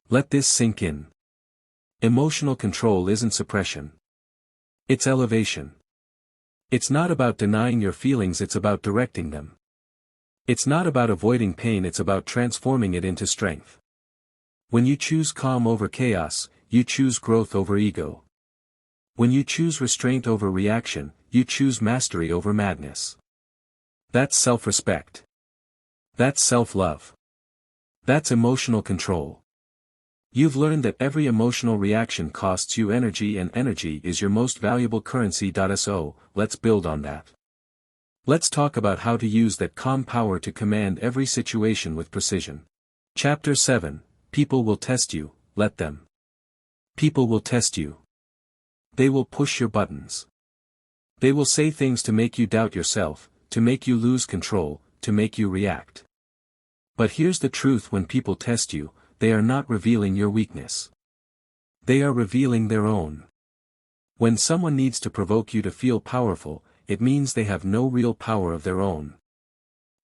Let this sink in. Emotional control isn't suppression. It's elevation. It's not about denying your feelings, it's about directing them. It's not about avoiding pain, it's about transforming it into strength. When you choose calm over chaos, you choose growth over ego. When you choose restraint over reaction, you choose mastery over madness. That's self-respect. That's self-love. That's emotional control. You've learned that every emotional reaction costs you energy and energy is your most valuable currency. So, let's build on that. Let's talk about how to use that calm power to command every situation with precision. Chapter 7, People will test you, let them. People will test you. They will push your buttons. They will say things to make you doubt yourself, to make you lose control, to make you react. But here's the truth: when people test you, they are not revealing your weakness. They are revealing their own. When someone needs to provoke you to feel powerful, it means they have no real power of their own.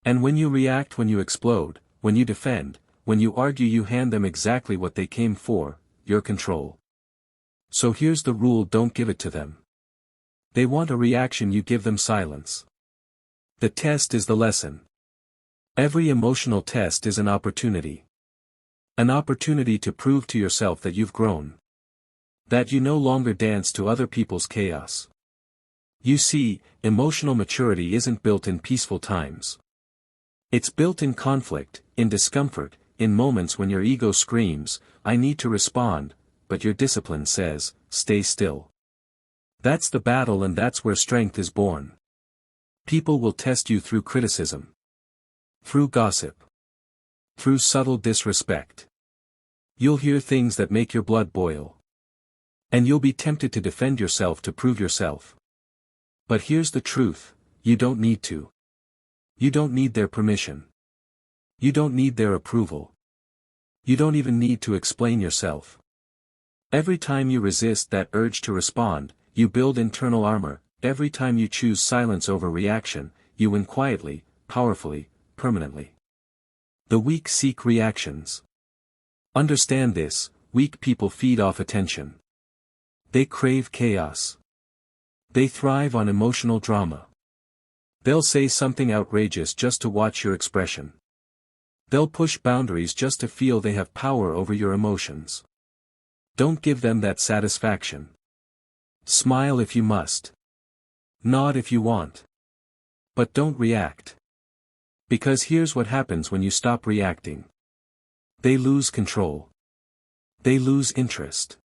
And when you react, when you explode, when you defend, when you argue, you hand them exactly what they came for, your control. So here's the rule: don't give it to them. They want a reaction, you give them silence. The test is the lesson. Every emotional test is an opportunity. An opportunity to prove to yourself that you've grown. That you no longer dance to other people's chaos. You see, emotional maturity isn't built in peaceful times. It's built in conflict, in discomfort, in moments when your ego screams, "I need to respond," but your discipline says, "Stay still." That's the battle, and that's where strength is born. People will test you through criticism. Through gossip. Through subtle disrespect. You'll hear things that make your blood boil. And you'll be tempted to defend yourself, to prove yourself. But here's the truth: you don't need to. You don't need their permission. You don't need their approval. You don't even need to explain yourself. Every time you resist that urge to respond, you build internal armor. Every time you choose silence over reaction, you win quietly, powerfully, permanently. The weak seek reactions. Understand this: weak people feed off attention. They crave chaos. They thrive on emotional drama. They'll say something outrageous just to watch your expression. They'll push boundaries just to feel they have power over your emotions. Don't give them that satisfaction. Smile if you must. Nod if you want. But don't react. Because here's what happens when you stop reacting. They lose control. They lose interest.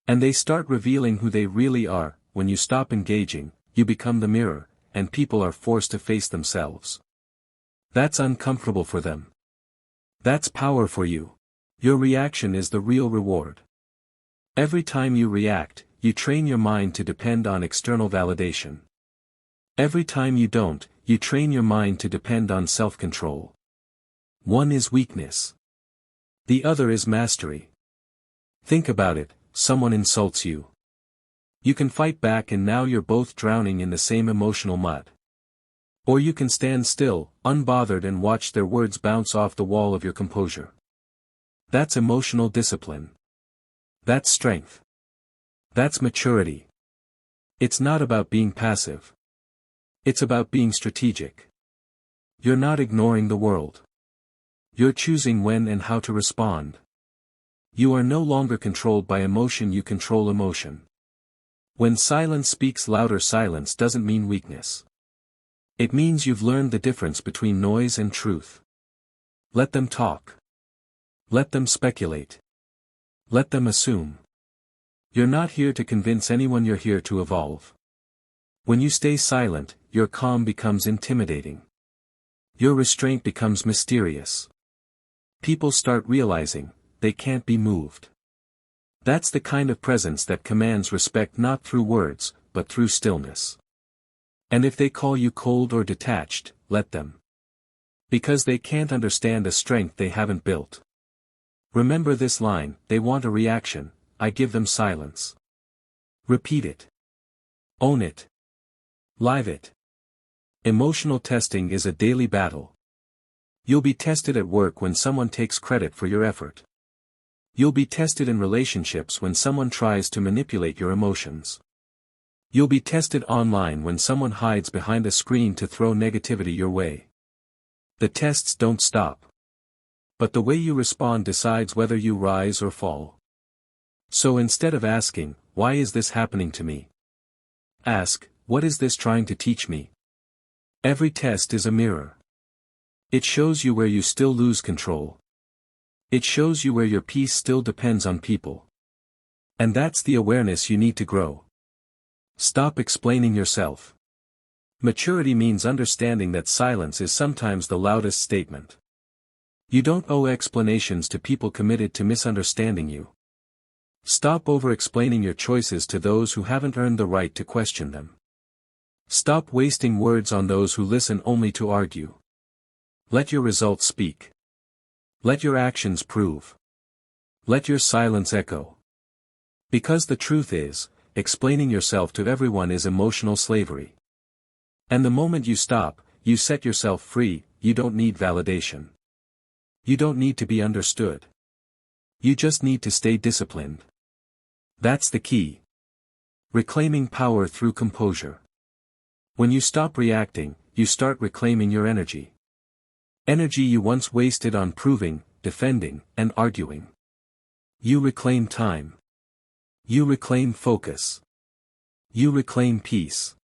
And they start revealing who they really are. When you stop engaging, you become the mirror, and people are forced to face themselves. That's uncomfortable for them. That's power for you. Your reaction is the real reward. Every time you react, you train your mind to depend on external validation. Every time you don't, you train your mind to depend on self-control. One is weakness. The other is mastery. Think about it: someone insults you. You can fight back, and now you're both drowning in the same emotional mud. Or you can stand still, unbothered, and watch their words bounce off the wall of your composure. That's emotional discipline. That's strength. That's maturity. It's not about being passive. It's about being strategic. You're not ignoring the world. You're choosing when and how to respond. You are no longer controlled by emotion, you control emotion. When silence speaks louder, silence doesn't mean weakness. It means you've learned the difference between noise and truth. Let them talk. Let them speculate. Let them assume. You're not here to convince anyone, you're here to evolve. When you stay silent, your calm becomes intimidating. Your restraint becomes mysterious. People start realizing they can't be moved. That's the kind of presence that commands respect, not through words, but through stillness. And if they call you cold or detached, let them. Because they can't understand a strength they haven't built. Remember this line: they want a reaction, I give them silence. Repeat it. Own it. Live it. Emotional testing is a daily battle. You'll be tested at work when someone takes credit for your effort. You'll be tested in relationships when someone tries to manipulate your emotions. You'll be tested online when someone hides behind a screen to throw negativity your way. The tests don't stop. But the way you respond decides whether you rise or fall. So instead of asking, "Why is this happening to me?" ask, "What is this trying to teach me?" Every test is a mirror. It shows you where you still lose control. It shows you where your peace still depends on people. And that's the awareness you need to grow. Stop explaining yourself. Maturity means understanding that silence is sometimes the loudest statement. You don't owe explanations to people committed to misunderstanding you. Stop over-explaining your choices to those who haven't earned the right to question them. Stop wasting words on those who listen only to argue. Let your results speak. Let your actions prove. Let your silence echo. Because the truth is, explaining yourself to everyone is emotional slavery. And the moment you stop, you set yourself free. You don't need validation. You don't need to be understood. You just need to stay disciplined. That's the key. Reclaiming power through composure. When you stop reacting, you start reclaiming your energy. Energy you once wasted on proving, defending, and arguing. You reclaim time. You reclaim focus. You reclaim peace.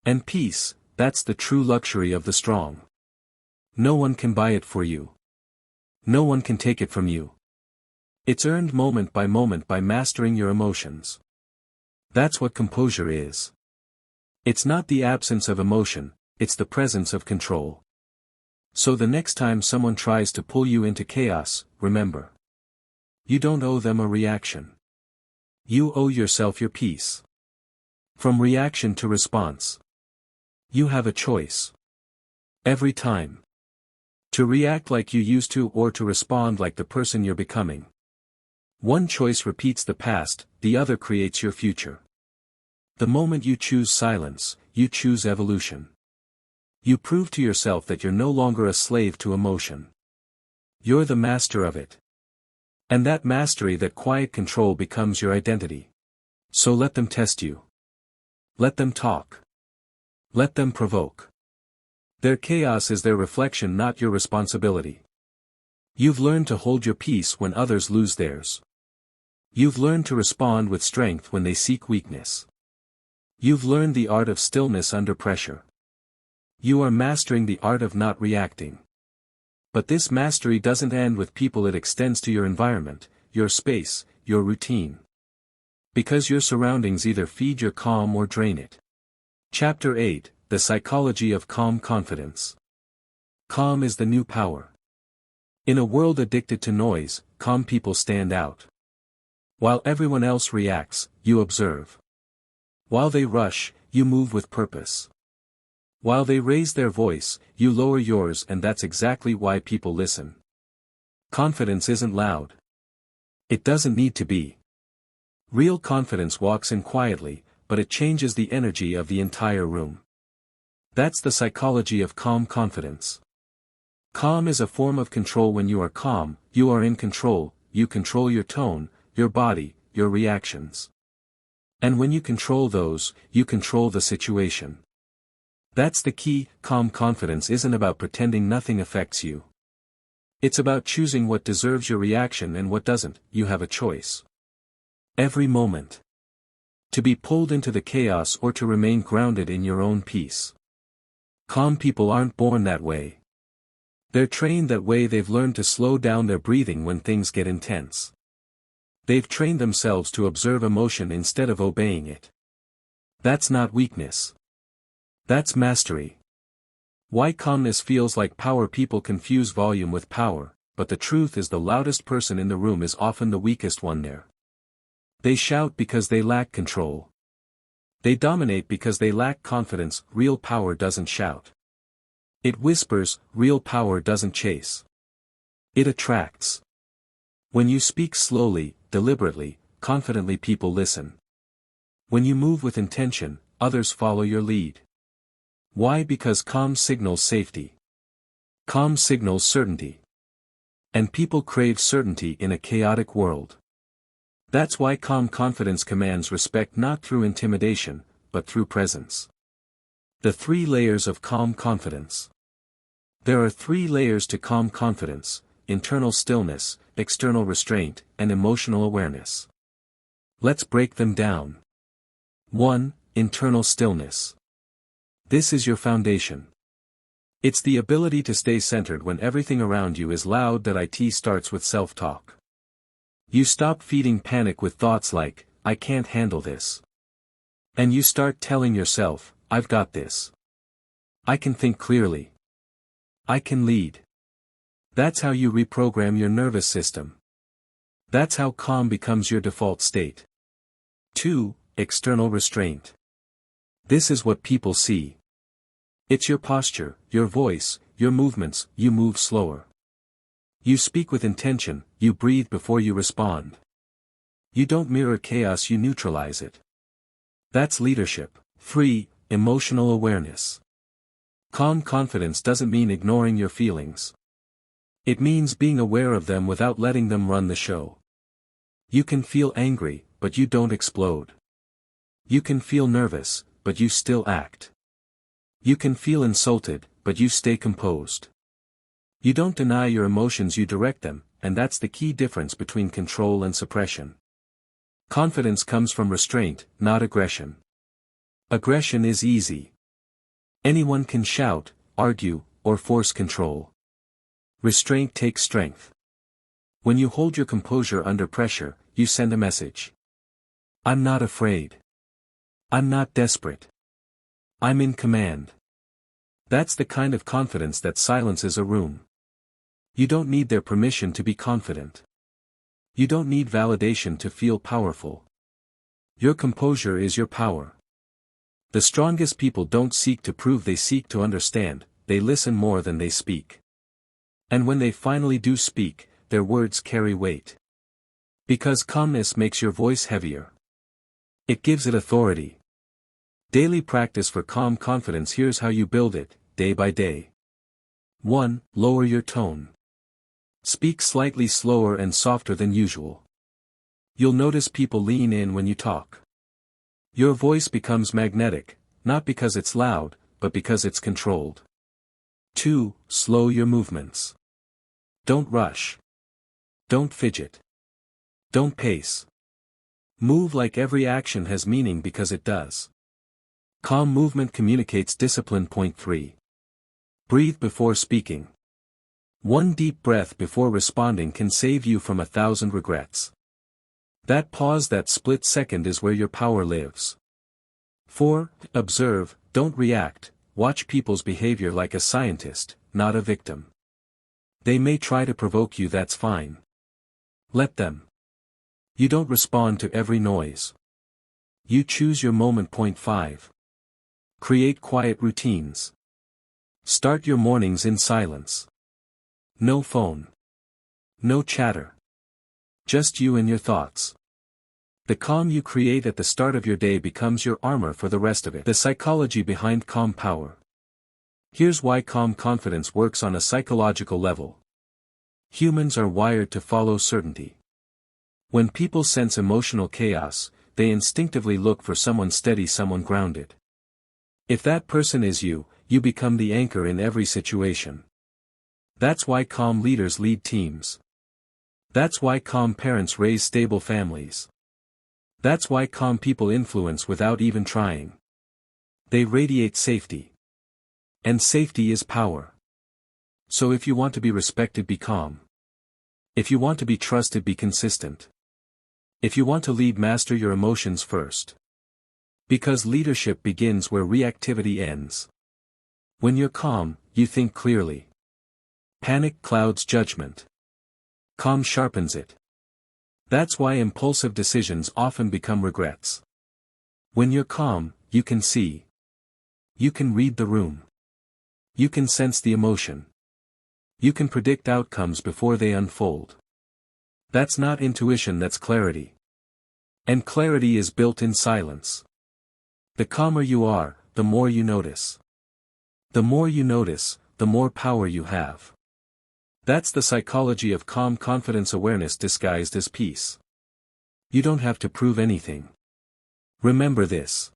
And peace, that's the true luxury of the strong. No one can buy it for you. No one can take it from you. It's earned moment by mastering your emotions. That's what composure is. It's not the absence of emotion, it's the presence of control. So the next time someone tries to pull you into chaos, remember. You don't owe them a reaction. You owe yourself your peace. From reaction to response. You have a choice. Every time. To react like you used to or to respond like the person you're becoming. One choice repeats the past, the other creates your future. The moment you choose silence, you choose evolution. You prove to yourself that you're no longer a slave to emotion. You're the master of it. And that mastery, that quiet control, becomes your identity. So let them test you. Let them talk. Let them provoke. Their chaos is their reflection, not your responsibility. You've learned to hold your peace when others lose theirs. You've learned to respond with strength when they seek weakness. You've learned the art of stillness under pressure. You are mastering the art of not reacting. But this mastery doesn't end with people, it extends to your environment, your space, your routine. Because your surroundings either feed your calm or drain it. Chapter 8, The Psychology of Calm Confidence. Calm is the new power. In a world addicted to noise, calm people stand out. While everyone else reacts, you observe. While they rush, you move with purpose. While they raise their voice, you lower yours, and that's exactly why people listen. Confidence isn't loud. It doesn't need to be. Real confidence walks in quietly, but it changes the energy of the entire room. That's the psychology of calm confidence. Calm is a form of control. When you are calm, you are in control. You control your tone, your body, your reactions. And when you control those, you control the situation. That's the key. Calm confidence isn't about pretending nothing affects you. It's about choosing what deserves your reaction and what doesn't. You have a choice. Every moment. To be pulled into the chaos or to remain grounded in your own peace. Calm people aren't born that way. They're trained that way. They've learned to slow down their breathing when things get intense. They've trained themselves to observe emotion instead of obeying it. That's not weakness. That's mastery. Why calmness feels like power. People confuse volume with power, but the truth is the loudest person in the room is often the weakest one there. They shout because they lack control. They dominate because they lack confidence. Real power doesn't shout. It whispers. Real power doesn't chase. It attracts. When you speak slowly, deliberately, confidently, people listen. When you move with intention, others follow your lead. Why? Because calm signals safety. Calm signals certainty. And people crave certainty in a chaotic world. That's why calm confidence commands respect, not through intimidation, but through presence. The 3 layers of calm confidence. There are 3 layers to calm confidence: internal stillness, external restraint, and emotional awareness. Let's break them down. 1. Internal stillness. This is your foundation. It's the ability to stay centered when everything around you is loud. That it starts with self-talk. You stop feeding panic with thoughts like, I can't handle this. And you start telling yourself, I've got this. I can think clearly. I can lead. That's how you reprogram your nervous system. That's how calm becomes your default state. 2. External restraint. This is what people see. It's your posture, your voice, your movements. You move slower. You speak with intention, you breathe before you respond. You don't mirror chaos, you neutralize it. That's leadership. 3. Emotional awareness. Calm confidence doesn't mean ignoring your feelings. It means being aware of them without letting them run the show. You can feel angry, but you don't explode. You can feel nervous, but you still act. You can feel insulted, but you stay composed. You don't deny your emotions, you direct them, and that's the key difference between control and suppression. Confidence comes from restraint, not aggression. Aggression is easy. Anyone can shout, argue, or force control. Restraint takes strength. When you hold your composure under pressure, you send a message. I'm not afraid. I'm not desperate. I'm in command. That's the kind of confidence that silences a room. You don't need their permission to be confident. You don't need validation to feel powerful. Your composure is your power. The strongest people don't seek to prove, they seek to understand. They listen more than they speak. And when they finally do speak, their words carry weight. Because calmness makes your voice heavier. It gives it authority. Daily practice for calm confidence. Here's how you build it, day by day. 1. Lower your tone. Speak slightly slower and softer than usual. You'll notice people lean in when you talk. Your voice becomes magnetic, not because it's loud, but because it's controlled. 2. Slow your movements. Don't rush. Don't fidget. Don't pace. Move like every action has meaning, because it does. Calm movement communicates discipline. Point 3. Breathe before speaking. One deep breath before responding can save you from 1,000 regrets. That pause, that split second, is where your power lives. 4. Observe, don't react. Watch people's behavior like a scientist, not a victim. They may try to provoke you, that's fine. Let them. You don't respond to every noise. You choose your moment. Point 5. Create quiet routines. Start your mornings in silence. No phone. No chatter. Just you and your thoughts. The calm you create at the start of your day becomes your armor for the rest of it. The psychology behind calm power. Here's why calm confidence works on a psychological level. Humans are wired to follow certainty. When people sense emotional chaos, they instinctively look for someone steady, someone grounded. If that person is you, you become the anchor in every situation. That's why calm leaders lead teams. That's why calm parents raise stable families. That's why calm people influence without even trying. They radiate safety. And safety is power. So if you want to be respected, be calm. If you want to be trusted, be consistent. If you want to lead, master your emotions first. Because leadership begins where reactivity ends. When you're calm, you think clearly. Panic clouds judgment. Calm sharpens it. That's why impulsive decisions often become regrets. When you're calm, you can see. You can read the room. You can sense the emotion. You can predict outcomes before they unfold. That's not intuition, that's clarity. And clarity is built in silence. The calmer you are, the more you notice. The more you notice, the more power you have. That's the psychology of calm confidence, awareness disguised as peace. You don't have to prove anything. Remember this.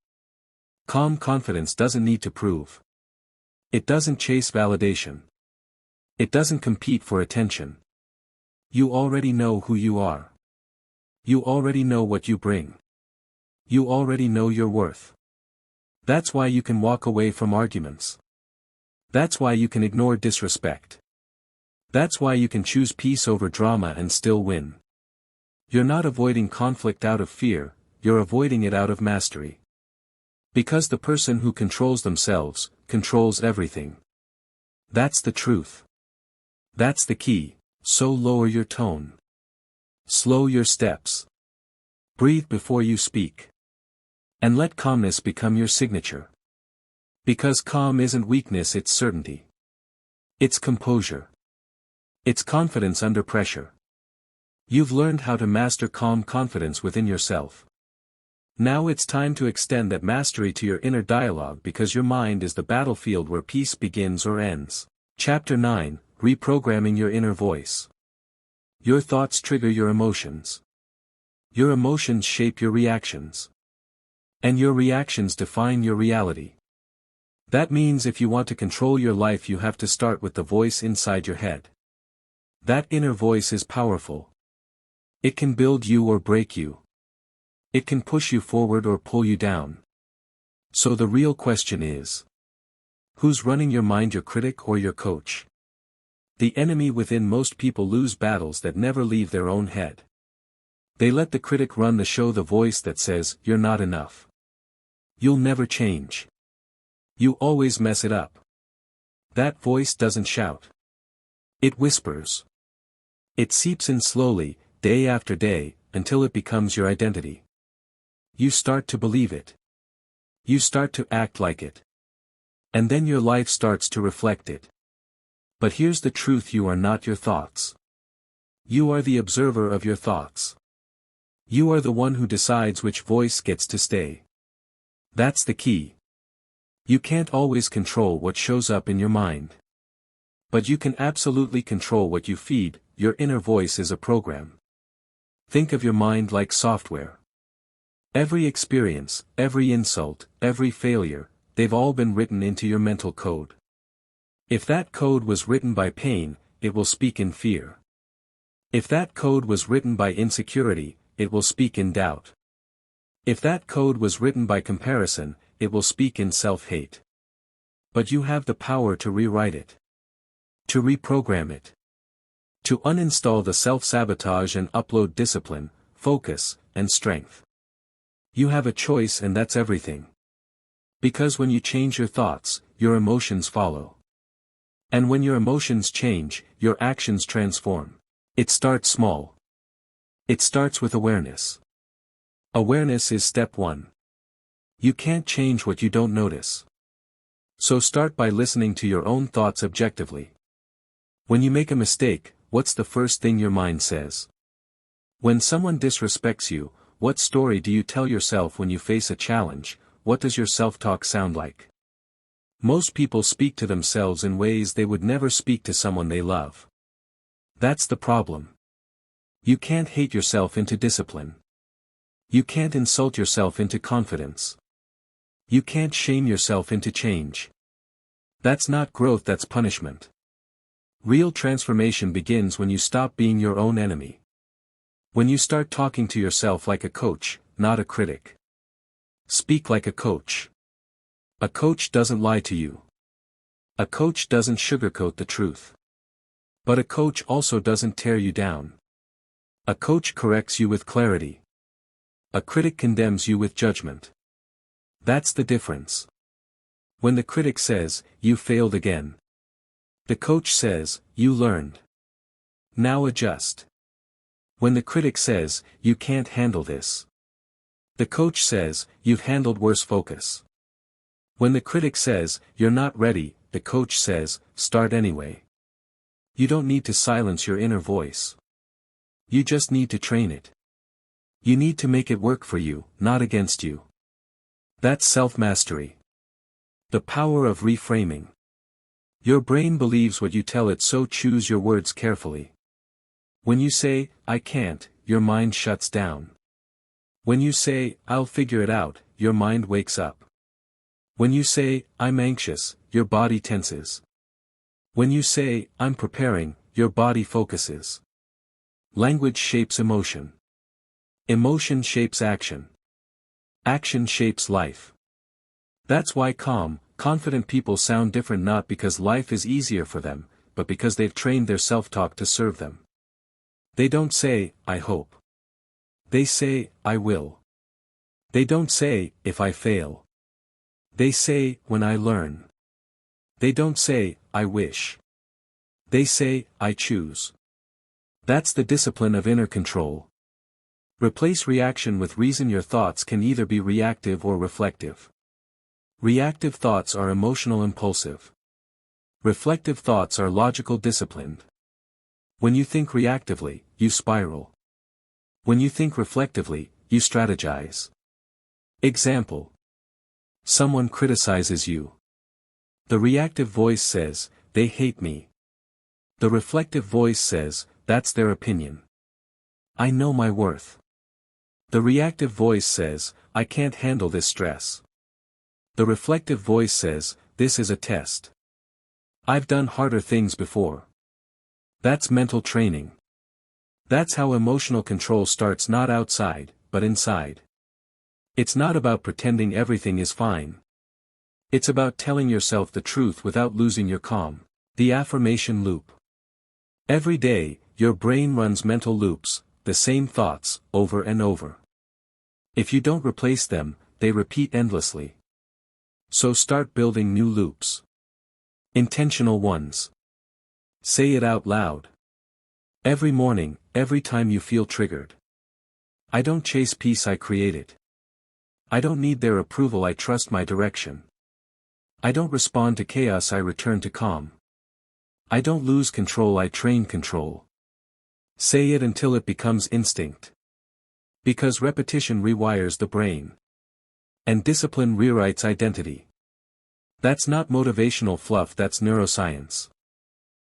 Calm confidence doesn't need to prove. It doesn't chase validation. It doesn't compete for attention. You already know who you are. You already know what you bring. You already know your worth. That's why you can walk away from arguments. That's why you can ignore disrespect. That's why you can choose peace over drama and still win. You're not avoiding conflict out of fear, you're avoiding it out of mastery. Because the person who controls themselves, controls everything. That's the truth. That's the key, so lower your tone. Slow your steps. Breathe before you speak. And let calmness become your signature. Because calm isn't weakness, it's certainty. It's composure. It's confidence under pressure. You've learned how to master calm confidence within yourself. Now it's time to extend that mastery to your inner dialogue, because your mind is the battlefield where peace begins or ends. Chapter 9, Reprogramming Your Inner Voice. Your thoughts trigger your emotions. Your emotions shape your reactions. And your reactions define your reality. That means if you want to control your life, you have to start with the voice inside your head. That inner voice is powerful. It can build you or break you. It can push you forward or pull you down. So the real question is, who's running your mind, your critic or your coach? The enemy within. Most people lose battles that never leave their own head. They let the critic run the show, the voice that says, "You're not enough. You'll never change. You always mess it up." That voice doesn't shout. It whispers. It seeps in slowly, day after day, until it becomes your identity. You start to believe it. You start to act like it. And then your life starts to reflect it. But here's the truth: you are not your thoughts. You are the observer of your thoughts. You are the one who decides which voice gets to stay. That's the key. You can't always control what shows up in your mind. But you can absolutely control what you feed. Your inner voice is a program. Think of your mind like software. Every experience, every insult, every failure, they've all been written into your mental code. If that code was written by pain, it will speak in fear. If that code was written by insecurity, it will speak in doubt. If that code was written by comparison, it will speak in self-hate. But you have the power to rewrite it. To reprogram it. To uninstall the self-sabotage and upload discipline, focus, and strength. You have a choice, and that's everything. Because when you change your thoughts, your emotions follow. And when your emotions change, your actions transform. It starts small. It starts with awareness. Awareness is step 1. You can't change what you don't notice. So start by listening to your own thoughts objectively. When you make a mistake, what's the first thing your mind says? When someone disrespects you, what story do you tell yourself? When you face a challenge, what does your self-talk sound like? Most people speak to themselves in ways they would never speak to someone they love. That's the problem. You can't hate yourself into discipline. You can't insult yourself into confidence. You can't shame yourself into change. That's not growth, that's punishment. Real transformation begins when you stop being your own enemy. When you start talking to yourself like a coach, not a critic. Speak like a coach. A coach doesn't lie to you. A coach doesn't sugarcoat the truth. But a coach also doesn't tear you down. A coach corrects you with clarity. A critic condemns you with judgment. That's the difference. When the critic says, "You failed again," the coach says, "You learned. Now adjust." When the critic says, "You can't handle this," the coach says, "You've handled worse, focus." When the critic says, "You're not ready," the coach says, "Start anyway." You don't need to silence your inner voice. You just need to train it. You need to make it work for you, not against you. That's self-mastery. The power of reframing. Your brain believes what you tell it, so choose your words carefully. When you say, "I can't," your mind shuts down. When you say, "I'll figure it out," your mind wakes up. When you say, "I'm anxious," your body tenses. When you say, "I'm preparing," your body focuses. Language shapes emotion. Emotion shapes action. Action shapes life. That's why calm, confident people sound different not because life is easier for them, but because they've trained their self-talk to serve them. They don't say, I hope. They say, I will. They don't say, if I fail. They say, when I learn. They don't say, I wish. They say, I choose. That's the discipline of inner control. Replace reaction with reason. Your thoughts can either be reactive or reflective. Reactive thoughts are emotional, impulsive. Reflective thoughts are logical, disciplined. When you think reactively, you spiral. When you think reflectively, you strategize. Example. Someone criticizes you. The reactive voice says, they hate me. The reflective voice says, that's their opinion. I know my worth. The reactive voice says, I can't handle this stress. The reflective voice says, this is a test. I've done harder things before. That's mental training. That's how emotional control starts, not outside, but inside. It's not about pretending everything is fine. It's about telling yourself the truth without losing your calm. The affirmation loop. Every day, your brain runs mental loops, the same thoughts, over and over. If you don't replace them, they repeat endlessly. So start building new loops. Intentional ones. Say it out loud. Every morning, every time you feel triggered. I don't chase peace, I create it. I don't need their approval, I trust my direction. I don't respond to chaos, I return to calm. I don't lose control, I train control. Say it until it becomes instinct. Because repetition rewires the brain. And discipline rewrites identity. That's not motivational fluff, that's neuroscience.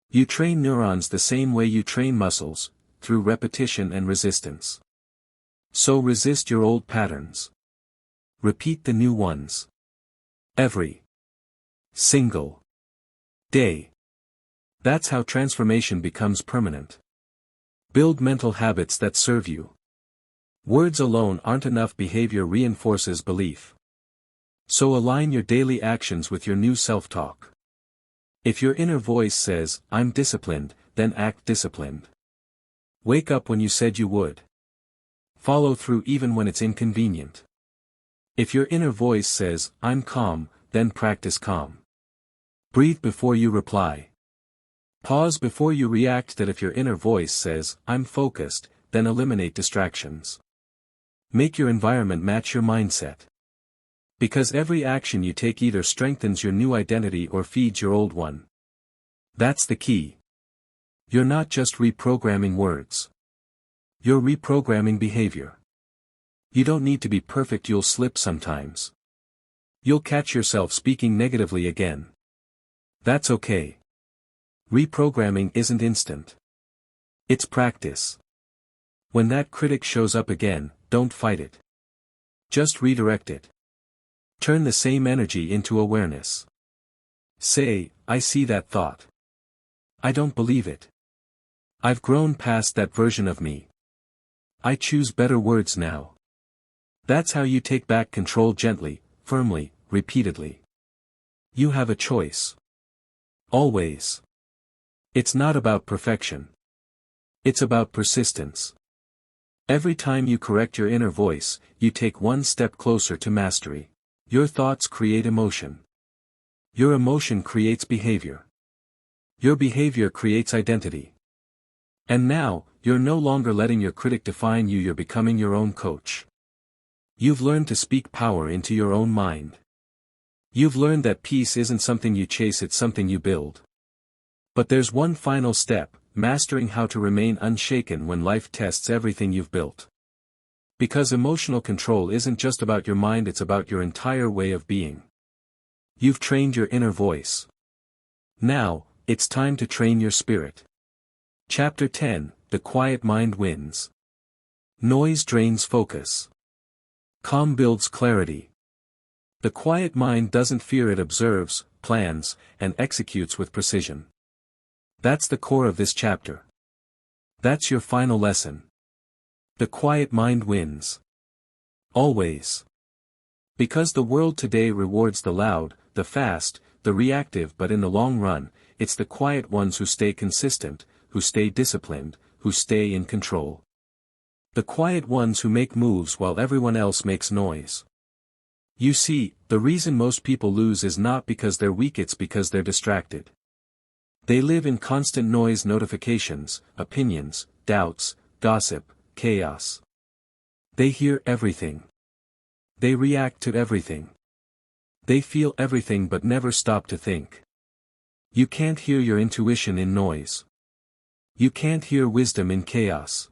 You train neurons the same way you train muscles, through repetition and resistance. So resist your old patterns. Repeat the new ones. Every single day. That's how transformation becomes permanent. Build mental habits that serve you. Words alone aren't enough, behavior reinforces belief. So align your daily actions with your new self-talk. If your inner voice says, I'm disciplined, then act disciplined. Wake up when you said you would. Follow through even when it's inconvenient. If your inner voice says, I'm calm, then practice calm. Breathe before you reply. Pause before you react. That if your inner voice says, I'm focused, then eliminate distractions. Make your environment match your mindset. Because every action you take either strengthens your new identity or feeds your old one. That's the key. You're not just reprogramming words. You're reprogramming behavior. You don't need to be perfect, you'll slip sometimes. You'll catch yourself speaking negatively again. That's okay. Reprogramming isn't instant. It's practice. When that critic shows up again, don't fight it. Just redirect it. Turn the same energy into awareness. Say, I see that thought. I don't believe it. I've grown past that version of me. I choose better words now. That's how you take back control, gently, firmly, repeatedly. You have a choice. Always. It's not about perfection. It's about persistence. Every time you correct your inner voice, you take one step closer to mastery. Your thoughts create emotion. Your emotion creates behavior. Your behavior creates identity. And now, you're no longer letting your critic define you, you're becoming your own coach. You've learned to speak power into your own mind. You've learned that peace isn't something you chase, it's something you build. But there's one final step, mastering how to remain unshaken when life tests everything you've built. Because emotional control isn't just about your mind, it's about your entire way of being. You've trained your inner voice. Now, it's time to train your spirit. Chapter 10, The Quiet Mind Wins. Noise drains focus. Calm builds clarity. The quiet mind doesn't fear, it observes, plans, and executes with precision. That's the core of this chapter. That's your final lesson. The quiet mind wins. Always. Because the world today rewards the loud, the fast, the reactive, but in the long run, it's the quiet ones who stay consistent, who stay disciplined, who stay in control. The quiet ones who make moves while everyone else makes noise. You see, the reason most people lose is not because they're weak, it's because they're distracted. They live in constant noise, notifications, opinions, doubts, gossip, chaos. They hear everything. They react to everything. They feel everything but never stop to think. You can't hear your intuition in noise. You can't hear wisdom in chaos.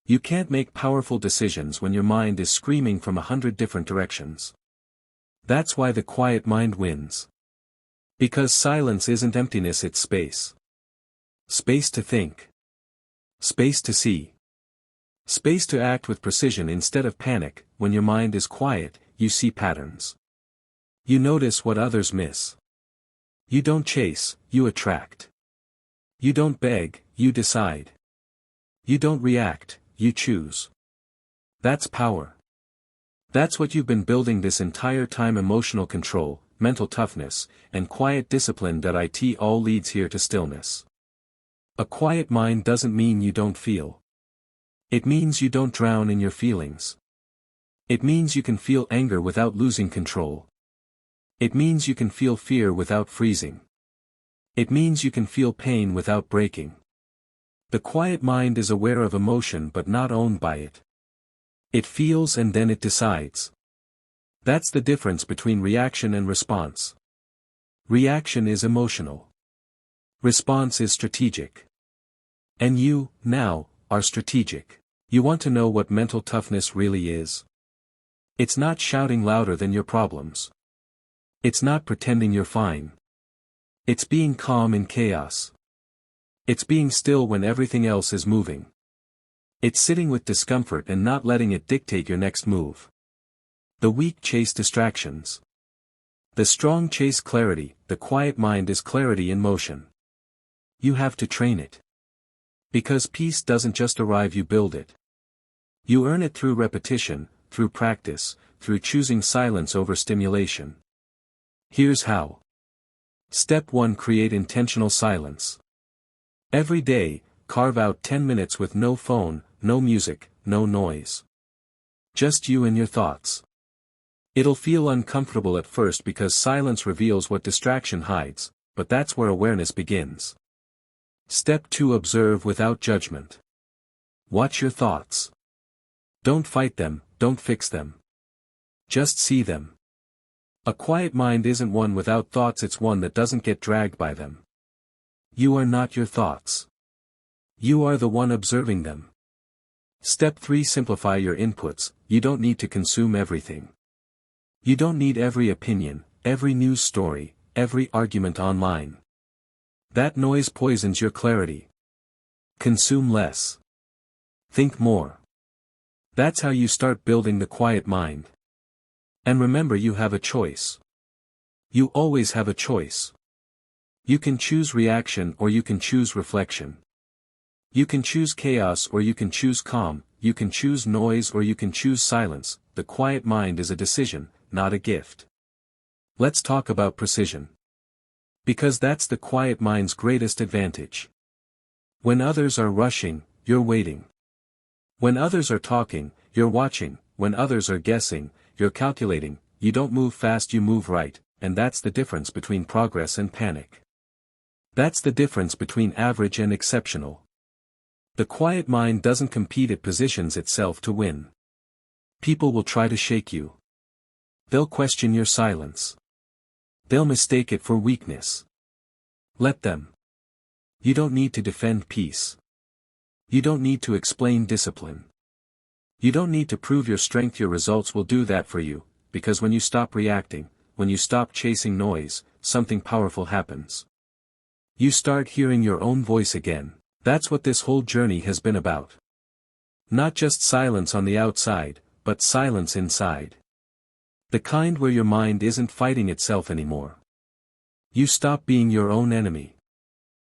You can't make powerful decisions when your mind is screaming from 100 different directions. That's why the quiet mind wins. Because silence isn't emptiness, it's space. Space to think. Space to see. Space to act with precision instead of panic. When your mind is quiet, you see patterns. You notice what others miss. You don't chase, you attract. You don't beg, you decide. You don't react, you choose. That's power. That's what you've been building this entire time: emotional control, mental toughness, and quiet discipline. It all leads here to stillness. A quiet mind doesn't mean you don't feel. It means you don't drown in your feelings. It means you can feel anger without losing control. It means you can feel fear without freezing. It means you can feel pain without breaking. The quiet mind is aware of emotion but not owned by it. It feels and then it decides. That's the difference between reaction and response. Reaction is emotional. Response is strategic. And you, now, are strategic. You want to know what mental toughness really is? It's not shouting louder than your problems. It's not pretending you're fine. It's being calm in chaos. It's being still when everything else is moving. It's sitting with discomfort and not letting it dictate your next move. The weak chase distractions. The strong chase clarity. The quiet mind is clarity in motion. You have to train it. Because peace doesn't just arrive, you build it. You earn it through repetition, through practice, through choosing silence over stimulation. Here's how. Step 1: create intentional silence. Every day, carve out 10 minutes with no phone, no music, no noise. Just you and your thoughts. It'll feel uncomfortable at first because silence reveals what distraction hides, but that's where awareness begins. Step 2: observe without judgment. Watch your thoughts. Don't fight them, don't fix them. Just see them. A quiet mind isn't one without thoughts, it's one that doesn't get dragged by them. You are not your thoughts. You are the one observing them. Step 3: simplify your inputs. You don't need to consume everything. You don't need every opinion, every news story, every argument online. That noise poisons your clarity. Consume less. Think more. That's how you start building the quiet mind. And remember, you have a choice. You always have a choice. You can choose reaction or you can choose reflection. You can choose chaos or you can choose calm, you can choose noise or you can choose silence. The quiet mind is a decision, not a gift. Let's talk about precision. Because that's the quiet mind's greatest advantage. When others are rushing, you're waiting. When others are talking, you're watching. When others are guessing, you're calculating. You don't move fast, you move right, and that's the difference between progress and panic. That's the difference between average and exceptional. The quiet mind doesn't compete, it positions itself to win. People will try to shake you. They'll question your silence. They'll mistake it for weakness. Let them. You don't need to defend peace. You don't need to explain discipline. You don't need to prove your strength, your results will do that for you, because when you stop reacting, when you stop chasing noise, something powerful happens. You start hearing your own voice again. That's what this whole journey has been about. Not just silence on the outside, but silence inside. The kind where your mind isn't fighting itself anymore. You stop being your own enemy.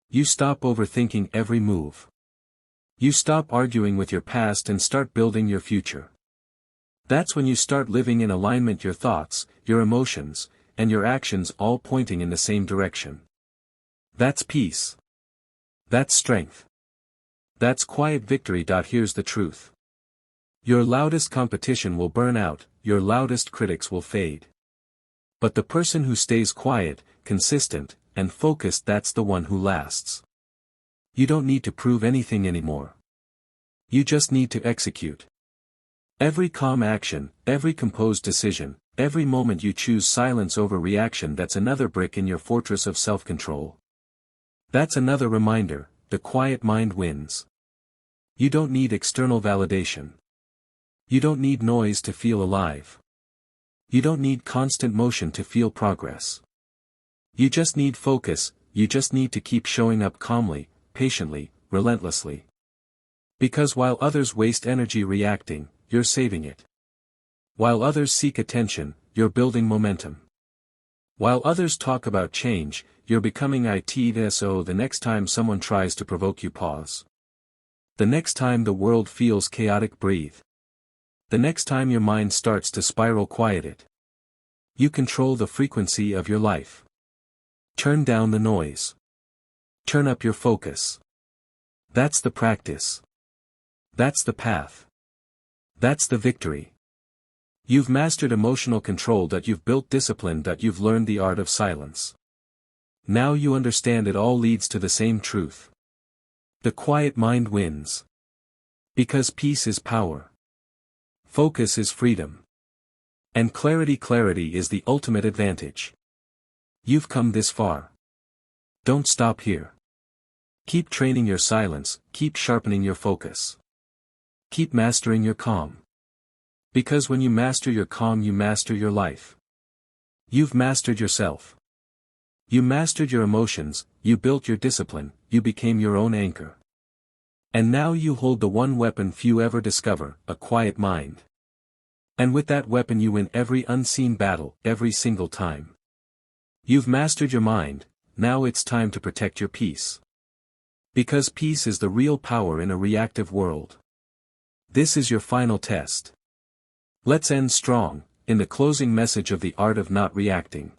You stop overthinking every move. You stop arguing with your past and start building your future. That's when you start living in alignment, your thoughts, your emotions, and your actions all pointing in the same direction. That's peace. That's strength. That's quiet victory. Here's the truth. Your loudest competition will burn out, your loudest critics will fade. But the person who stays quiet, consistent, and focused, that's the one who lasts. You don't need to prove anything anymore. You just need to execute. Every calm action, every composed decision, every moment you choose silence over reaction, that's another brick in your fortress of self-control. That's another reminder, the quiet mind wins. You don't need external validation. You don't need noise to feel alive. You don't need constant motion to feel progress. You just need focus, you just need to keep showing up calmly, patiently, relentlessly. Because while others waste energy reacting, you're saving it. While others seek attention, you're building momentum. While others talk about change, you're becoming it. So the next time someone tries to provoke you, pause. The next time the world feels chaotic, breathe. The next time your mind starts to spiral, quiet it. You control the frequency of your life. Turn down the noise. Turn up your focus. That's the practice. That's the path. That's the victory. You've mastered emotional control, you've built discipline, you've learned the art of silence. Now you understand it all leads to the same truth. The quiet mind wins. Because peace is power. Focus is freedom. And clarity is the ultimate advantage. You've come this far. Don't stop here. Keep training your silence, keep sharpening your focus. Keep mastering your calm. Because when you master your calm, you master your life. You've mastered yourself. You mastered your emotions, you built your discipline, you became your own anchor. And now you hold the one weapon few ever discover, a quiet mind. And with that weapon you win every unseen battle, every single time. You've mastered your mind, now it's time to protect your peace. Because peace is the real power in a reactive world. This is your final test. Let's end strong, in the closing message of The Art of Not Reacting.